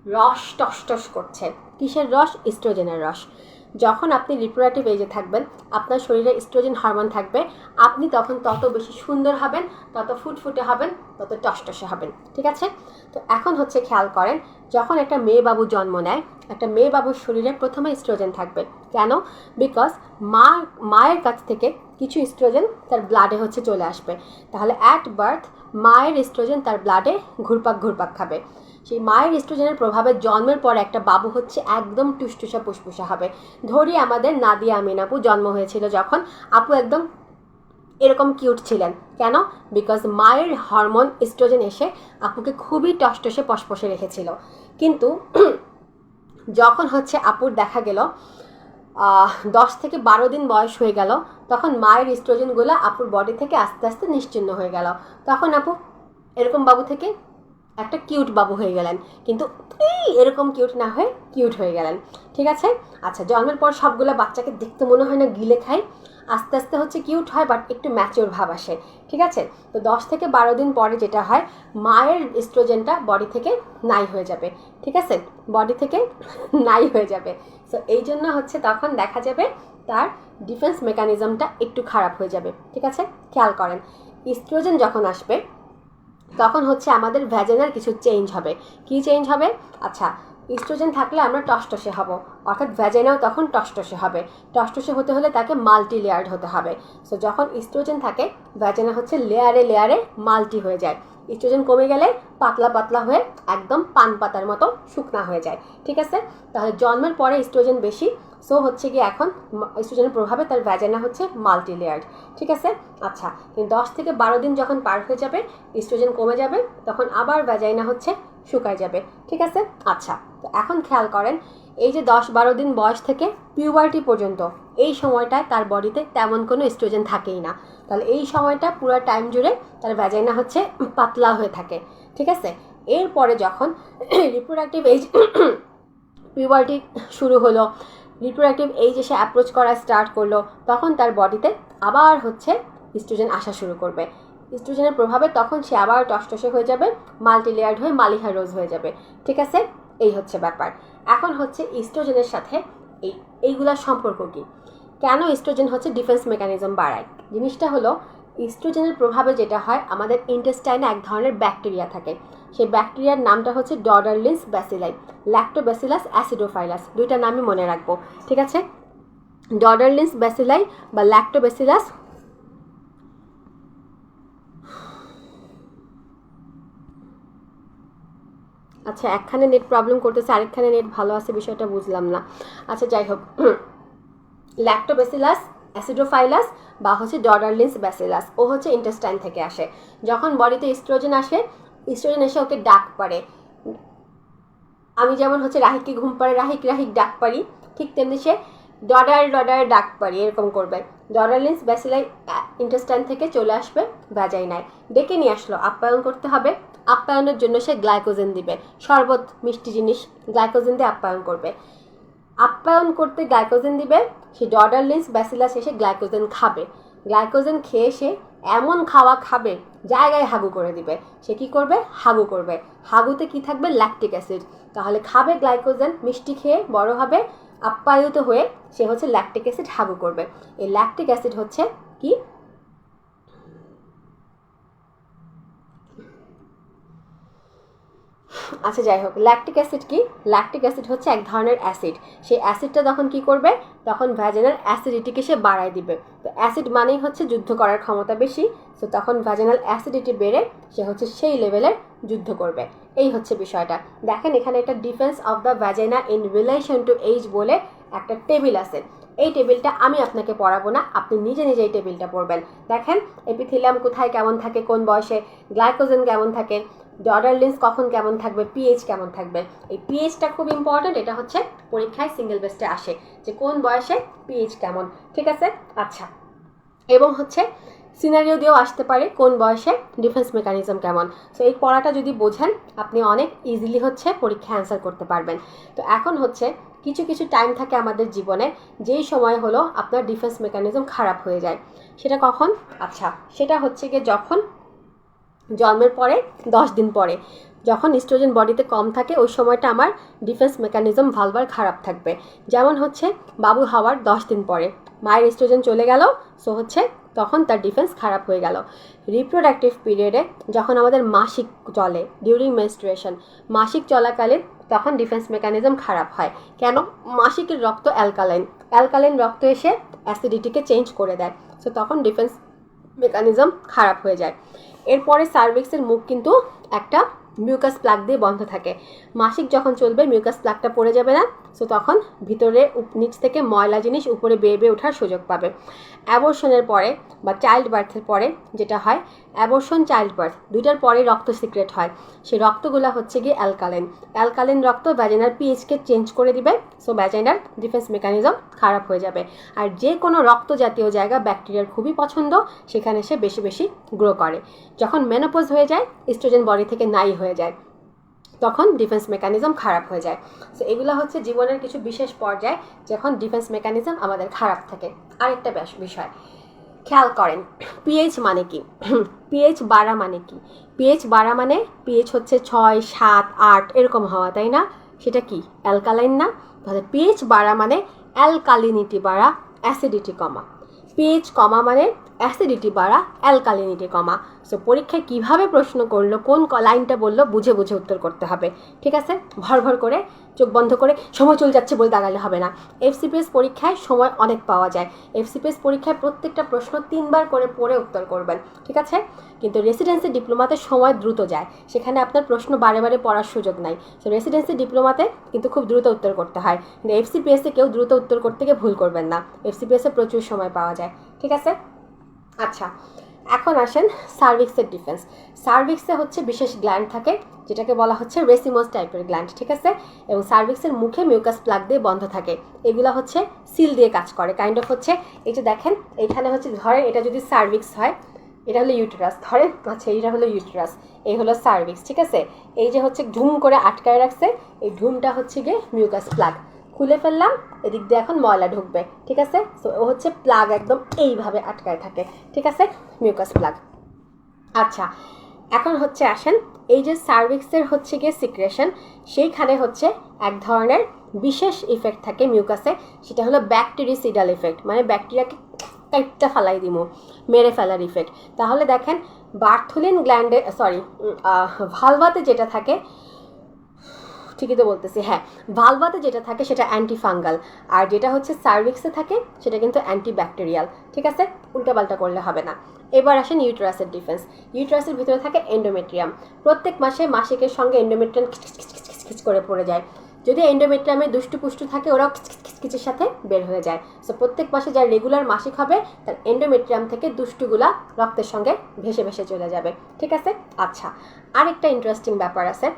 রস টস করছে, কিসের রস? ইস্ট্রোজেনের রস। যখন আপনি রিপ্রোডাক্টিভ এজে থাকবেন, আপনার শরীরে ইস্ট্রোজেন হরমোন থাকবে, আপনি তখন তত বেশি সুন্দর হবেন, তত ফুটফুটে হবেন, তত টসটসে হবেন, ঠিক আছে। তো এখন হচ্ছে খেয়াল করেন, যখন একটা মেয়ে বাবু জন্ম নেয়, একটা মেয়ে বাবুর শরীরে প্রথমে ইস্ট্রোজেন থাকবে। কেন? বিকজ মায়ের কাছ থেকে কিছু ইস্ট্রোজেন তার ব্লাডে হচ্ছে চলে আসবে। তাহলে অ্যাট বার্থ মায়ের ইস্ট্রোজেন তার ব্লাডে ঘুরপাক খাবে। সেই মায়ের ইস্ট্রোজেনের প্রভাবে জন্মের পর একটা বাবু হচ্ছে একদম টুসটুসা পুসপুসা হবে। ধরি আমাদের নাদিয়া আমিন আপু জন্ম হয়েছিল যখন, আপু একদম এরকম কিউট ছিলেন। কেন? বিকজ মায়ের হরমোন ইস্ট্রোজেন এসে আপুকে খুবই টসটসে পশপশে রেখেছিল। কিন্তু যখন হচ্ছে আপুর দেখা গেল 10 থেকে 12 দিন বয়স হয়ে গেল, তখন মায়ের ইস্ট্রোজেনগুলো আপুর বডি থেকে আস্তে আস্তে নিশ্চিহ্ন হয়ে গেল। তখন আপু এরকম বাবু থেকে একটা কিউট বাবু হয়ে গেলেন, কিন্তু এরকম কিউট না হয়ে কিউট হয়ে গেলেন, ঠিক আছে। আচ্ছা, জন্মের পর সবগুলো বাচ্চাকে দেখতে মনে হয় না গিলে খায়, আস্তে আস্তে হচ্ছে কিউট হয়, বাট একটু ম্যাচিওর ভাব আসে, ঠিক আছে। তো 10 থেকে 12 দিন পরে যেটা হয়, মায়ের ইস্ট্রোজেনটা বডি থেকে নাই হয়ে যাবে, ঠিক আছে, বডি থেকে নাই হয়ে যাবে। সো এই জন্য হচ্ছে তখন দেখা যাবে তার ডিফেন্স মেকানিজমটা একটু খারাপ হয়ে যাবে, ঠিক আছে। খেয়াল করেন, ইস্ট্রোজেন যখন আসবে তখন হচ্ছে আমাদের ভ্যাজাইনাল কিছু চেঞ্জ হবে। কি চেঞ্জ হবে? আচ্ছা, ইস্ট্রোজেন থাকলে আমরা টসটসে হব, অর্থাৎ ভ্যাজাইনাও তখন টসটসে হবে। টসটসে হতে হলে তাকে মাল্টি লেয়ার্ড হতে হবে। সো যখন ইস্ট্রোজেন থাকে ভ্যাজাইনা হচ্ছে লেয়ারে লেয়ারে মাল্টি হয়ে যায়। ইস্ট্রোজেন কমে গেলে পাতলা পাতলা হয়ে একদম পান পাতার মতো শুকনা হয়ে যায়। ঠিক আছে, তাহলে জন্মের পরে ইস্ট্রোজেন বেশি, সো হচ্ছে কি এখন ইস্ট্রোজেনের প্রভাবে তার ভ্যাজাইনা হচ্ছে মাল্টি লেয়ার্ড। ঠিক আছে, আচ্ছা, কিন্তু 10 থেকে 12 দিন যখন পার হয়ে যাবে ইস্ট্রোজেন কমে যাবে, তখন আবার ভ্যাজাইনা হচ্ছে শুকায় যাবে। ঠিক আছে, আচ্ছা, তো এখন খেয়াল করেন এই যে 10-12 দিন বয়স থেকে পিউবার্টি পর্যন্ত এই সময়টায় তার বডিতে তেমন কোনো ইস্ট্রোজেন থাকেই না। তাহলে এই সময়টা পুরো টাইম জুড়ে তার ভ্যাজাইনা হচ্ছে পাতলা হয়ে থাকে। ঠিক আছে, এরপরে যখন রিপ্রোডাক্টিভ এজ পিউবার্টি শুরু হলো, রিপ্রোডাক্টিভ এজ এসে অ্যাপ্রোচ করা স্টার্ট করলো, তখন তার বডিতে আবার হচ্ছে ইস্ট্রোজেন আসা শুরু করবে। ইস্ট্রোজেনের প্রভাবে তখন সে আবার টসটসে হয়ে যাবে, মাল্টি লেয়ার্ড হয়ে মালিহা রোজ হয়ে যাবে। ঠিক আছে, এই হচ্ছে ব্যাপার। এখন হচ্ছে ইস্ট্রোজেনের সাথে এইগুলার সম্পর্ক কী, কেন ইস্ট্রোজেন হচ্ছে ডিফেন্স মেকানিজম বাড়ায়। জিনিসটা হলো ইস্ট্রোজেনের প্রভাবে যেটা হয়, আমাদের ইন্টেস্টাইনে এক ধরনের ব্যাকটেরিয়া থাকে, সেই ব্যাকটেরিয়ার নামটা হচ্ছে ডডারলিন্স ব্যাসিলাই, ল্যাক্টোব্যাসিলাস অ্যাসিডোফাইলাস, দুইটা নামই মনে রাখবো। ঠিক আছে, ডডারলিন্স ব্যাসিলাই বা ল্যাক্টোব্যাসিলাস আচ্ছা, একখানে নেট প্রবলেম করতেছে, আরেকখানে নেট ভালো আছে, বিষয়টা বুঝলাম না। আচ্ছা, যাই হোক, ল্যাক্টোব্যাসিলাস অ্যাসিডোফাইলাস বা হচ্ছে ডডারলিন্স ব্যাসিলাস, ও হচ্ছে ইন্টেস্টাইন থেকে আসে। যখন বডিতে ইস্ট্রোজেন আসে, ইস্ট্রোজেন এসে ওকে ডাক পারে। আমি যেমন হচ্ছে রাহিককে ঘুম পাড়ে রাহিক রাহিক ডাক পারি, ঠিক তেমনি সে ডডার ডডার ডাক পারি, এরকম করবে। ডডারলিন্স ব্যাসিলাই ইন্টেস্টাইন থেকে চলে আসবে ভ্যাজাইনায়, ডেকে নিয়ে আসলো, আপ্যায়ন করতে হবে। আপ্যায়নের জন্য সে গ্লাইকোজেন দিবে, শরবত মিষ্টি জিনিস গ্লাইকোজেন দিয়ে আপ্যায়ন করবে। আপ্যায়ন করতে গ্লাইকোজেন দিবে, সে ডডারলিন্স ব্যাসিলাস এসে গ্লাইকোজেন খাবে। গ্লাইকোজেন খেয়ে সে এমন খাওয়া খাবে জায়গায় হাগু করে দিবে। সে কি করবে? হাগু করবে। হাগুতে কি থাকবে? Lactic acid. তাহলে খাবে গ্লাইকোজেন, মিষ্টি খেয়ে বড় হবে, আপ্যায়িত হয়ে সে হচ্ছে ল্যাকটিক অ্যাসিড হাগু করবে। এই ল্যাকটিক অ্যাসিড হচ্ছে কি? আচ্ছা, যাই হোক, ল্যাকটিক অ্যাসিড কি? ল্যাকটিক অ্যাসিড হচ্ছে এক ধরনের অ্যাসিড। সেই অ্যাসিডটা তখন কি করবে? তখন ভ্যাজাইনাল অ্যাসিডিটিকে সে বাড়ায় দিবে। তো অ্যাসিড মানেই হচ্ছে যুদ্ধ করার ক্ষমতা বেশি, তো তখন ভ্যাজাইনাল অ্যাসিডিটি বেড়ে সে হচ্ছে সেই লেভেলের যুদ্ধ করবে। এই হচ্ছে বিষয়টা। দেখেন এখানে একটা defence of the vagina in relation to age বলে একটা টেবিল আছে। এই টেবিলটা আমি আপনাকে পড়াবো না, আপনি নিজে নিজে এই টেবিলটা পড়বেন। দেখেন এপিথেলিয়াম কোথায় কেমন থাকে, কোন বয়সে, গ্লাইকোজেন কেমন থাকে, ডডারলিন্স কখন কেমন থাকবে, পিএইচ কেমন থাকবে। এই পিএইচটা খুব ইম্পর্ট্যান্ট, এটা হচ্ছে পরীক্ষায় সিঙ্গেল বেস্টে আসে যে কোন বয়সে পিএইচ কেমন। ঠিক আছে, আচ্ছা, এবং হচ্ছে সিনারিও দিয়েও আসতে পারে কোন বয়সে ডিফেন্স মেকানিজম কেমন। সো এই পড়াটা যদি বোঝেন আপনি অনেক ইজিলি হচ্ছে পরীক্ষা অ্যান্সার করতে পারবেন। তো এখন হচ্ছে কিছু কিছু টাইম থাকে আমাদের জীবনে যেই সময় হলো আপনার ডিফেন্স মেকানিজম খারাপ হয়ে যায়। সেটা কখন? আচ্ছা, সেটা হচ্ছে গিয়ে যখন জন্মের পরে 10 দিন পরে, যখন ইস্ট্রোজেন বডিতে কম থাকে ওই সময়টা আমার ডিফেন্স মেকানিজম ভালভার খারাপ থাকবে। যেমন হচ্ছে বাবু হওয়ার 10 দিন পরে মায়ের ইস্ট্রোজেন চলে গেল, সো হচ্ছে তখন তার ডিফেন্স খারাপ হয়ে গেল। রিপ্রোডাক্টিভ পিরিয়ডে যখন আমাদের মাসিক চলে, ডিউরিং মেনস্ট্রুয়েশন, মাসিক চলাকালীন তখন ডিফেন্স মেকানিজম খারাপ হয়। কেন? মাসিকের রক্ত অ্যালকালাইন, অ্যালকালাইন রক্ত এসে অ্যাসিডিটিকে চেঞ্জ করে দেয়, সো তখন ডিফেন্স মেকানিজম খারাপ হয়ে যায়। এরপরে সার্ভিক্সের মুখ কিন্তু একটা মিউকাস প্লাগ দিয়ে বন্ধ থাকে। মাসিক যখন চলবে মিউকাস প্লাগটা পড়ে যাবে না, সো তখন ভিতরে নিচ থেকে ময়লা জিনিস উপরে বেয়ে বেয়ে ওঠার সুযোগ পাবে। অ্যাবর্শনের পরে বা চাইল্ড বার্থের পরে যেটা হয়, অ্যাবর্শন চাইল্ড বার্থ দুইটার পরে রক্ত সিক্রেট হয়। সেই রক্তগুলো হচ্ছে গিয়ে অ্যালকালাইন। অ্যালকালাইন রক্ত ভ্যাজাইনার পিএইচকে চেঞ্জ করে দিবে, সো ভ্যাজাইনার ডিফেন্স মেকানিজম খারাপ হয়ে যাবে। আর যে কোনো রক্ত জাতীয় জায়গা ব্যাকটেরিয়ার খুবই পছন্দ, সেখানে সে বেশি বেশি গ্রো করে। যখন মেনোপজ হয়ে যায়, ইস্ট্রোজেন বডি থেকে নাই হয়ে যায়, তখন ডিফেন্স মেকানিজম খারাপ হয়ে যায়। সো এগুলো হচ্ছে জীবনের কিছু বিশেষ পর্যায়ে যখন ডিফেন্স মেকানিজম আমাদের খারাপ থাকে। আরেকটা বিষয় খেয়াল করেন, পিএইচ মানে কি? পিএইচ বাড়া মানে কি? পিএইচ বাড়া মানে পিএইচ হচ্ছে 6, 7, 8 এরকম হওয়া, তাই না? সেটা কি? অ্যালকালাইন না? তাহলে পিএইচ বাড়া মানে অ্যালকালিনিটি বাড়া, অ্যাসিডিটি কমা। পিএইচ কমা মানে অ্যাসিডিটি বাড়া, অ্যালকালিনিটি কমা। সো পরীক্ষায় কিভাবে প্রশ্ন করলো, কোন লাইনটা বললো, বুঝে বুঝে উত্তর করতে হবে। ঠিক আছে, ভর ভর করে চোখ বন্ধ করে সময় চলে যাচ্ছে বলে দাঁড়ালে হবে না। এফসিপিএস পরীক্ষায় সময় অনেক পাওয়া যায়। এফসিপিএস পরীক্ষায় প্রত্যেকটা প্রশ্ন 3বার করে পড়ে উত্তর করবেন, ঠিক আছে? কিন্তু রেসিডেন্সি ডিপ্লোমাতে সময় দ্রুত যায়, সেখানে আপনার প্রশ্ন বারে বারে পড়ার সুযোগ নাই। তো রেসিডেন্সি ডিপ্লোমাতে কিন্তু খুব দ্রুত উত্তর করতে হয়, কিন্তু এফসিপিএসে কেউ দ্রুত উত্তর করতে গিয়ে ভুল করবেন না, এফসিপিএসে প্রচুর সময় পাওয়া যায়, ঠিক আছে? আচ্ছা, এখন আসেন সার্ভিক্সের ডিফেন্স। সার্ভিক্সে হচ্ছে বিশেষ গ্ল্যান্ড থাকে, যেটাকে বলা হচ্ছে রেসিমোস টাইপের গ্ল্যান্ড, ঠিক আছে? এবং সার্ভিক্সের মুখে মিউকাস প্লাগ দিয়ে বন্ধ থাকে। এগুলো হচ্ছে সিল দিয়ে কাজ করে, কাইন্ড অফ হচ্ছে এই যে দেখেন এইখানে হচ্ছে ধরেন এটা যদি সার্ভিক্স হয়, এটা হলো ইউটেরাস, ধরেন আচ্ছা এইটা হলো ইউটেরাস, এই হলো সার্ভিক্স, ঠিক আছে? এই যে হচ্ছে ঢুম করে আটকায় রাখছে, এই ঢুমটা হচ্ছে গিয়ে মিউকাস প্লাগ। খুলে ফেললাম, এদিক দিয়ে এখন ময়লা ঢুকবে, ঠিক আছে? সো ও হচ্ছে প্লাগ একদম এইভাবে আটকায় থাকে, ঠিক আছে? Mucus plug. আচ্ছা, এখন হচ্ছে আসেন এই যে সার্ভিক্সের হচ্ছে গিয়ে সিক্রেশন, সেইখানে হচ্ছে এক ধরনের বিশেষ ইফেক্ট থাকে মিউকাসে, সেটা হলো ব্যাকটেরিসিডাল ইফেক্ট, মানে ব্যাকটেরিয়াকে কাইটটা ফালাই দিব, মেরে ফেলার ইফেক্ট। তাহলে দেখেন বার্থোলিন গ্ল্যান্ডে ভালভাতে যেটা থাকে, ঠিকই তো বলতেছি, হ্যাঁ, ভালভাতে যেটা থাকে সেটা অ্যান্টিফাঙ্গাল, আর যেটা হচ্ছে সার্ভিক্সে থাকে সেটা কিন্তু অ্যান্টিব্যাকটেরিয়াল, ঠিক আছে? উল্টাপাল্টা করলে হবে না। এবার আসেন ইউটেরাসের ডিফেন্স। ইউটেরাসের ভিতরে থাকে এন্ডোমেট্রিয়াম। প্রত্যেক মাসে মাসিকের সঙ্গে এন্ডোমেট্রিয়াম খিচখিচ করে পড়ে যায়। যদি এন্ডোমেট্রিয়ামে দুষ্টু পুষ্টু থাকে, ওরাও খিচখিচের সাথে বের হয়ে যায়। সো প্রত্যেক মাসে যার রেগুলার মাসিক হবে, তার এন্ডোমেট্রিয়াম থেকে দুষ্টুগুলা রক্তের সঙ্গে ভেসে ভেসে চলে যাবে, ঠিক আছে? আচ্ছা, আরেকটা ইন্টারেস্টিং ব্যাপার আছে।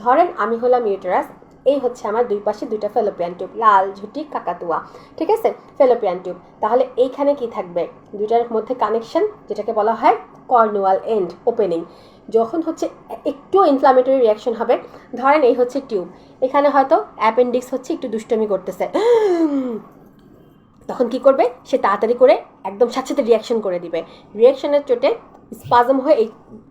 ধরেন আমি হলাম ইউটেরাস, এই হচ্ছে আমার দুই পাশে দুইটা ফেলোপিয়ান টিউব, লাল ঝুটি কাকাতুয়া, ঠিক আছে? Fallopian tube. তাহলে এইখানে কি থাকবে? দুইটার মধ্যে কানেকশন, যেটাকে বলা হয় কর্নুয়াল এন্ড ওপেনিং। যখন হচ্ছে একটু ইনফ্লামেটরি রিয়াকশন হবে, ধরেন এই হচ্ছে টিউব, এখানে হয়তো অ্যাপেন্ডিক্স হচ্ছে একটু দুষ্টমি করতেছে, তখন কি করবে? সে তাড়াতাড়ি করে একদম সাথে সাথে রিয়াকশন করে দিবে। রিয়াকশনের চোটে স্পাজম হয়ে এই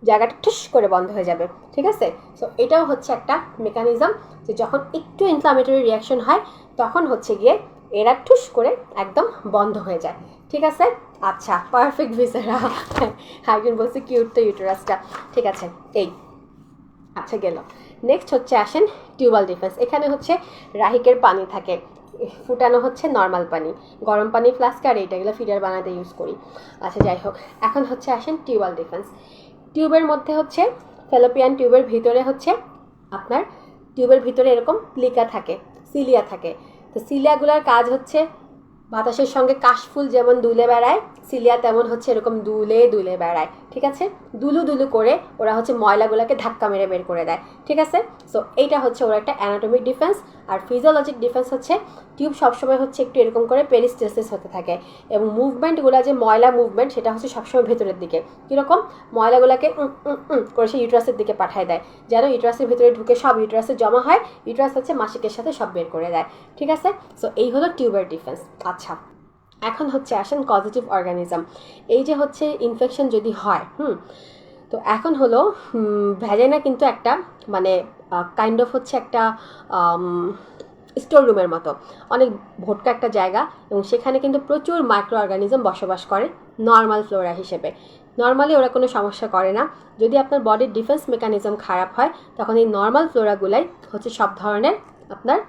জায়গাটা ঠুস করে বন্ধ হয়ে যাবে, ঠিক আছে? সো এটাও হচ্ছে একটা মেকানিজম, যে যখন একটু ইনফ্লামেটরি রিয়াকশন হয় তখন হচ্ছে গিয়ে এরা ঠুস করে একদম বন্ধ হয়ে যায়, ঠিক আছে? আচ্ছা, পারফেক্ট ভিসেরা, একজন বলছে কিউট তো ইউটেরাসটা, ঠিক আছে? এই আচ্ছা গেল। নেক্সট হচ্ছে আসেন টিউবাল ডিফেন্স। এখানে হচ্ছে রাহিকের পানি থাকে, ফুটানো হচ্ছে নর্মাল পানি, গরম পানি ফ্লাস্ক, আর এইটাগুলো ফিডার বানাতে ইউজ করি। আচ্ছা যাই হোক, এখন হচ্ছে আসেন টিউবাল ডিফেন্স। টিউবের মধ্যে হচ্ছে ফেলোপিয়ান টিউবের ভিতরে হচ্ছে আপনার টিউবের ভিতরে এরকম প্লিকা থাকে, সিলিয়া থাকে। তো সিলিয়াগুলোর কাজ হচ্ছে বাতাসের সঙ্গে কাশফুল যেমন দুলে বেড়ায়, সিলিয়া তেমন হচ্ছে এরকম দুলে দুলে বেড়ায়, ঠিক আছে? দুলু দুলু করে ওরা হচ্ছে ময়লাগুলোকে ধাক্কা মেরে বের করে দেয়, ঠিক আছে? সো এইটা হচ্ছে ওর একটা অ্যানাটমিক ডিফেন্স। আর ফিজিওলজিক ডিফেন্স হচ্ছে টিউব সবসময় হচ্ছে একটু এরকম করে পেরিস্টেসিস হতে থাকে, এবং মুভমেন্টগুলো যে ময়লা মুভমেন্ট, সেটা হচ্ছে সবসময় ভেতরের দিকে, কীরকম ময়লাগুলোকে করে সে ইউট্রাসের দিকে পাঠায় দেয়, যেন ইউট্রাসের ভিতরে ঢুকে সব ইউট্রাসে জমা হয়, ইউট্রাস হচ্ছে মাসিকের সাথে সব বের করে দেয়, ঠিক আছে? সো এই হলো টিউবের ডিফেন্স। আচ্ছা, এখন হচ্ছে আসেন কজেটিভ অর্গানিজম। এই যে হচ্ছে ইনফেকশন যদি হয়, তো এখন হলো ভ্যাজাইনা কিন্তু একটা মানে কাইন্ড অফ হচ্ছে একটা স্টোর রুমের মতো, অনেক ভোটকা একটা জায়গা, এবং সেখানে কিন্তু প্রচুর মাইক্রো অর্গানিজম বসবাস করে নর্মাল ফ্লোরা হিসেবে। নর্মালি ওরা কোনো সমস্যা করে না। যদি আপনার বডির ডিফেন্স মেকানিজম খারাপ হয়, তখন এই নর্মাল ফ্লোরাগুলাই হচ্ছে সব ধরনের আপনার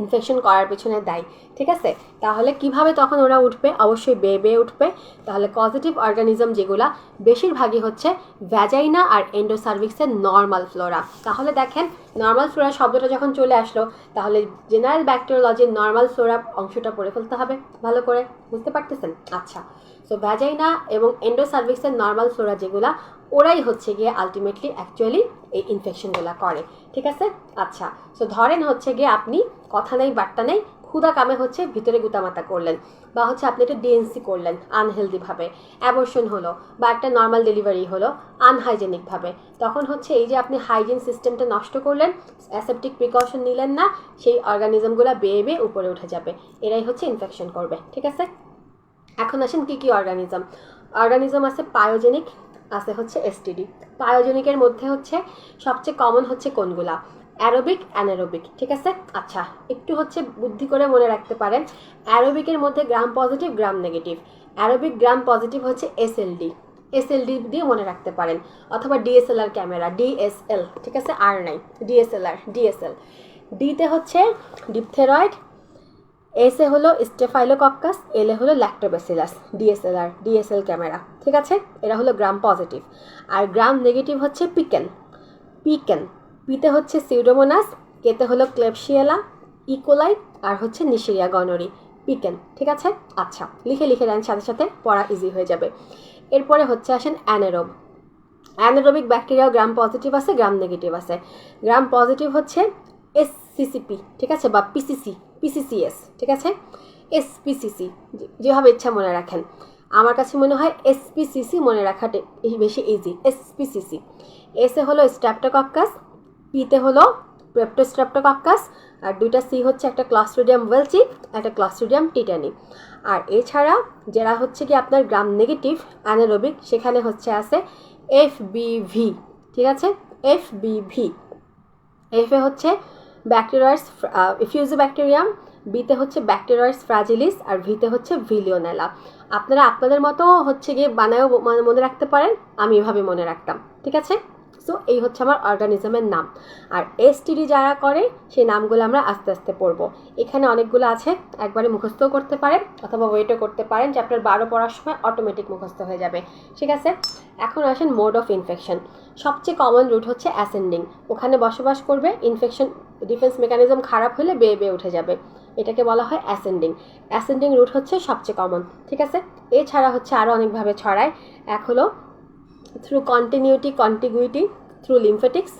ইনফেকশন করার পিছনে দায়ী, ঠিক আছে? তাহলে কিভাবে তখন ওরা উঠবে? অবশ্যই বেয়ে বেয়ে উঠবে। তাহলে পজিটিভ অর্গানিজম যেগুলা, বেশিরভাগই হচ্ছে ভ্যাজাইনা আর এন্ডোসার্ভিক্সের নর্মাল ফ্লোরা। তাহলে দেখেন নর্মাল ফ্লোরা শব্দটা যখন চলে আসলো, তাহলে জেনারেল ব্যাকটেরিওলজির নর্মাল ফ্লোরা অংশটা পড়ে ফেলতে হবে ভালো করে, বুঝতে পারতেছেন? আচ্ছা, সো ভ্যাজাইনা এবং এন্ডোসার্ভিক্সের নর্মাল ফ্লোরা যেগুলা, ওরাই হচ্ছে গিয়ে আলটিমেটলি অ্যাকচুয়ালি এই ইনফেকশনগুলো করে, ঠিক আছে? আচ্ছা, সো ধরেন হচ্ছে গিয়ে আপনি কথা নেই বার্তা নেই, ক্ষুধা কামে হচ্ছে ভিতরে গুতামাতা করলেন, বা হচ্ছে আপনি একটা ডিএনসি করলেন আনহেলদিভাবে, অ্যাবর্শন হলো, বা একটা নর্মাল ডেলিভারি হলো আনহাইজেনিকভাবে, তখন হচ্ছে এই যে আপনি হাইজিন সিস্টেমটা নষ্ট করলেন, অ্যাসেপটিক প্রিকশন নিলেন না, সেই অর্গানিজমগুলো বেয়ে বেয়ে উপরে উঠে যাবে, এরাই হচ্ছে ইনফেকশন করবে, ঠিক আছে? এখন আসেন কী কী অর্গানিজম। অর্গানিজম আছে পায়োজেনিক, আছে হচ্ছে এসটিডি। পায়োজেনিকের মধ্যে হচ্ছে সবচেয়ে কমন হচ্ছে কোনগুলা? অ্যারোবিক, অ্যানারোবিক, ঠিক আছে? আচ্ছা, একটু হচ্ছে বুদ্ধি করে মনে রাখতে পারেন, অ্যারোবিকের মধ্যে gram positive gram negative. Aerobic gram positive হচ্ছে এসএলডি, এসএলডি দিয়ে মনে রাখতে পারেন, অথবা ডিএসএলআর ক্যামেরা, ডিএসএল, ঠিক আছে? আর নাই, ডিএসএলআর, ডিএসএল। ডিতে হচ্ছে ডিপথেরয়েড, এসে হলো স্টেফাইলোকক্কাস, এলে হলো ল্যাক্টোব্যাসিলাস, ডিএসএল ক্যামেরা। ঠিক আছে, এরা হলো গ্রাম পজিটিভ। আর গ্রাম নেগেটিভ হচ্ছে পিকেন, পিতে হচ্ছে সিউডোমোনাস, কেতে হলো ক্লেবশিয়েলা, ইকোলাই, আর হচ্ছে নিশিরিয়া গনোরি, পিকেন। ঠিক আছে, আচ্ছা লিখে দেন, সাথে সাথে পড়া ইজি হয়ে যাবে। এরপরে হচ্ছে আসেন অ্যানারোবিক ব্যাকটেরিয়াও গ্রাম পজিটিভ আছে, গ্রাম নেগেটিভ আছে। গ্রাম পজিটিভ হচ্ছে এসসিসিপি, ঠিক আছে, বা পিসিসিএস, ঠিক আছে, এসপিসিসি, যেভাবে ইচ্ছা মনে রাখেন। আমার কাছে মনে হয় এসপিসিসি মনে রাখাটা বেশি ইজি। এসপিসিসি, এসে হলো স্ট্রেপ্টোকক্কাস, পিতে হলো পেপ্টোস্ট্রেপ্টোকক্কাস, আর দুইটা সি হচ্ছে একটা ক্লস্ট্রিডিয়াম ওয়েলচি, একটা ক্লস্ট্রিডিয়াম টিটানি। আর এছাড়া যারা হচ্ছে কি আপনার গ্রাম নেগেটিভ অ্যানারোবিক, সেখানে হচ্ছে আছে এফবিভি, ঠিক আছে, এফবিভি। এফে হচ্ছে ব্যাকটেরিয়াস ফিউজোব্যাকটেরিয়াম, বিতে হচ্ছে ব্যাকটেরিয়াস ফ্রাজিলিস, আর ভিতে হচ্ছে ভিলিওনেলা। আপনারা আপনাদের মতো হচ্ছে গিয়ে বানায়ও মনে রাখতে পারেন, আমি এভাবে মনে রাখতাম। ঠিক আছে, সো এই হচ্ছে আমার অর্গানিজমের নাম। আর এসটিডি যারা করে সেই নামগুলো আমরা আস্তে আস্তে পড়বো। এখানে অনেকগুলো আছে, একবারে মুখস্থও করতে পারেন অথবা ওয়েটও করতে পারেন, চ্যাপ্টার 12 পড়ার সময় অটোমেটিক মুখস্থ হয়ে যাবে। ঠিক আছে, এখন আসেন মোড অফ ইনফেকশন। সবচেয়ে কমন রুট হচ্ছে অ্যাসেন্ডিং, ওখানে বসবাস করবে, ইনফেকশন ডিফেন্স মেকানিজম খারাপ হলে বেয়ে উঠে যাবে, এটাকে বলা হয় অ্যাসেন্ডিং রুট হচ্ছে সবচেয়ে কমন। ঠিক আছে, এছাড়া হচ্ছে আরও অনেকভাবে ছড়ায়। এক হলো through contiguity, through lymphatics,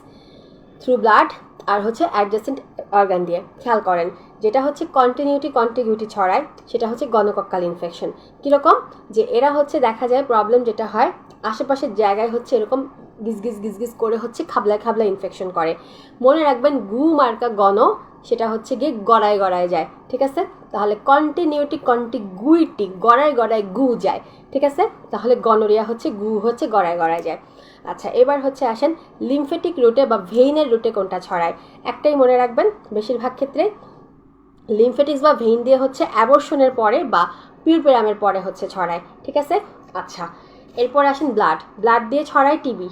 through blood, আর হচ্ছে অ্যাডজাসেন্ট অর্গান দিয়ে। খেয়াল করেন, যেটা হচ্ছে কন্টিগুইটি ছড়ায় সেটা হচ্ছে গনোকক্কাল ইনফেকশন। কীরকম, যে এরা হচ্ছে দেখা যায় প্রবলেম যেটা হয় আশেপাশের জায়গায় হচ্ছে এরকম গিজগিজ করে হচ্ছে খাবলায় ইনফেকশন করে। মনে রাখবেন গু মার্কা গণ, সেটা হচ্ছে গিয়ে গড়ায় যায়। ঠিক আছে, তাহলে কন্টিগুইটি গড়ায় গু যায়। ঠিক আছে, তাহলে গনোরিয়া হচ্ছে গু হচ্ছে গড়ায় যায়। আচ্ছা, এবার হচ্ছে আসেন লিমফেটিক রুটে বা ভেইনের রুটে কোনটা ছড়ায়। একটাই মনে রাখবেন, বেশিরভাগ ক্ষেত্রে লিমফেটিক্স বা ভেইন দিয়ে হচ্ছে অ্যাবর্শনের পরে বা পিউরপেরামের পরে হচ্ছে ছড়ায়। ঠিক আছে, আচ্ছা এরপর আসেন ব্লাড দিয়ে ছড়ায় টিবি,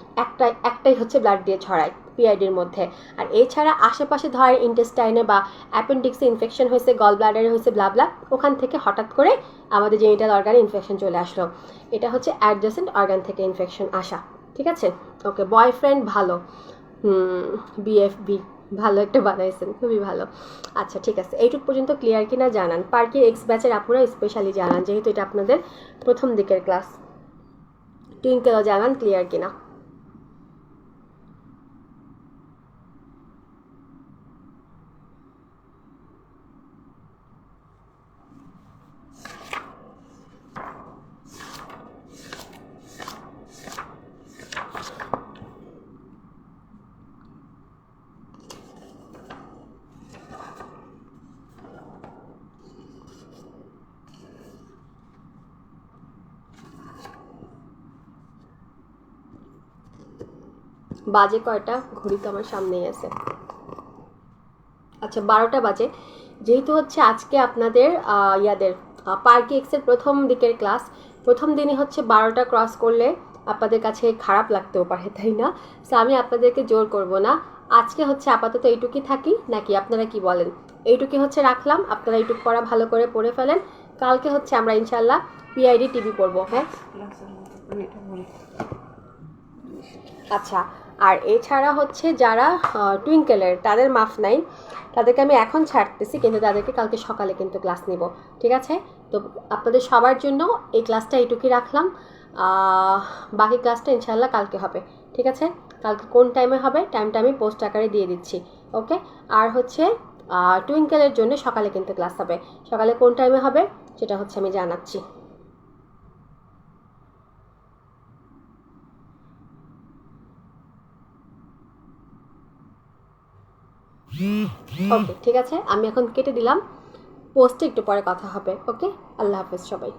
একটাই হচ্ছে ব্লাড দিয়ে ছড়ায় পিআইডির মধ্যে। আর এছাড়া আশেপাশে ধরেন ইন্টেস্টাইনে বা অ্যাপেন্ডিক্সে ইনফেকশন হয়েছে, গল ব্লাডারে হয়েছে, ব্লাবলা, ওখান থেকে হঠাৎ করে আমাদের জেনিটাল অর্গানে ইনফেকশন চলে আসলো, এটা হচ্ছে অ্যাডজাসেন্ট অর্গান থেকে ইনফেকশন আসা। ঠিক আছে, ওকে, বয়ফ্রেন্ড ভালো, বিএফবি ভালো একটা বানাইছেন, খুবই ভালো। আচ্ছা ঠিক আছে, এইটুক পর্যন্ত ক্লিয়ার কিনা জানান। পার্কি এক্স ব্যাচের আপুরা স্পেশালি জানান, যেহেতু এটা আপনাদের প্রথম দিকের ক্লাস। টুইঙ্কেলও জানান ক্লিয়ার কিনা। বাজে কয়টা, ঘড়ি তো আমার সামনেই আছে। আচ্ছা 12টা বাজে। যেহেতু হচ্ছে আজকে আপনাদের পার্কি এক্সের প্রথম দিকের ক্লাস, প্রথম দিনই হচ্ছে 12টা ক্রস করলে আপনাদের কাছে খারাপ লাগতেও পারে, তাই না? সো আমি আপনাদেরকে জোর করব না, আজকে হচ্ছে আপাতত এইটুকুই থাকি, নাকি আপনারা কি বলেন? এইটুকুই হচ্ছে রাখলাম, আপনারা এইটুকু পড়া ভালো করে পড়ে ফেলেন। কালকে হচ্ছে আমরা ইনশাল্লাহ পিআইডি টিভি পড়বো। হ্যাঁ আচ্ছা, আর এছাড়া হচ্ছে যারা টুইঙ্কেলের, তাদের মাফ নাই, তাদেরকে আমি এখন ছাড়তেছি, কিন্তু তাদেরকে কালকে সকালে কিন্তু ক্লাস নিব। ঠিক আছে, তো আপনাদের সবার জন্য এই ক্লাসটা এইটুকুই রাখলাম, বাকি ক্লাসটা ইনশাল্লাহ কালকে হবে। ঠিক আছে, কালকে কোন টাইমে হবে টাইমটা আমি পোস্ট আকারে দিয়ে দিচ্ছি। ওকে, আর হচ্ছে টুইঙ্কেলের জন্য সকালে কিন্তু ক্লাস হবে, সকালে কোন টাইমে হবে সেটা হচ্ছে আমি জানাচ্ছি। ওকে ঠিক আছে, আমি এখন কেটে দিলাম, পোস্টে একটু পরে কথা হবে। ওকে, আল্লাহ হাফেজ সবাই।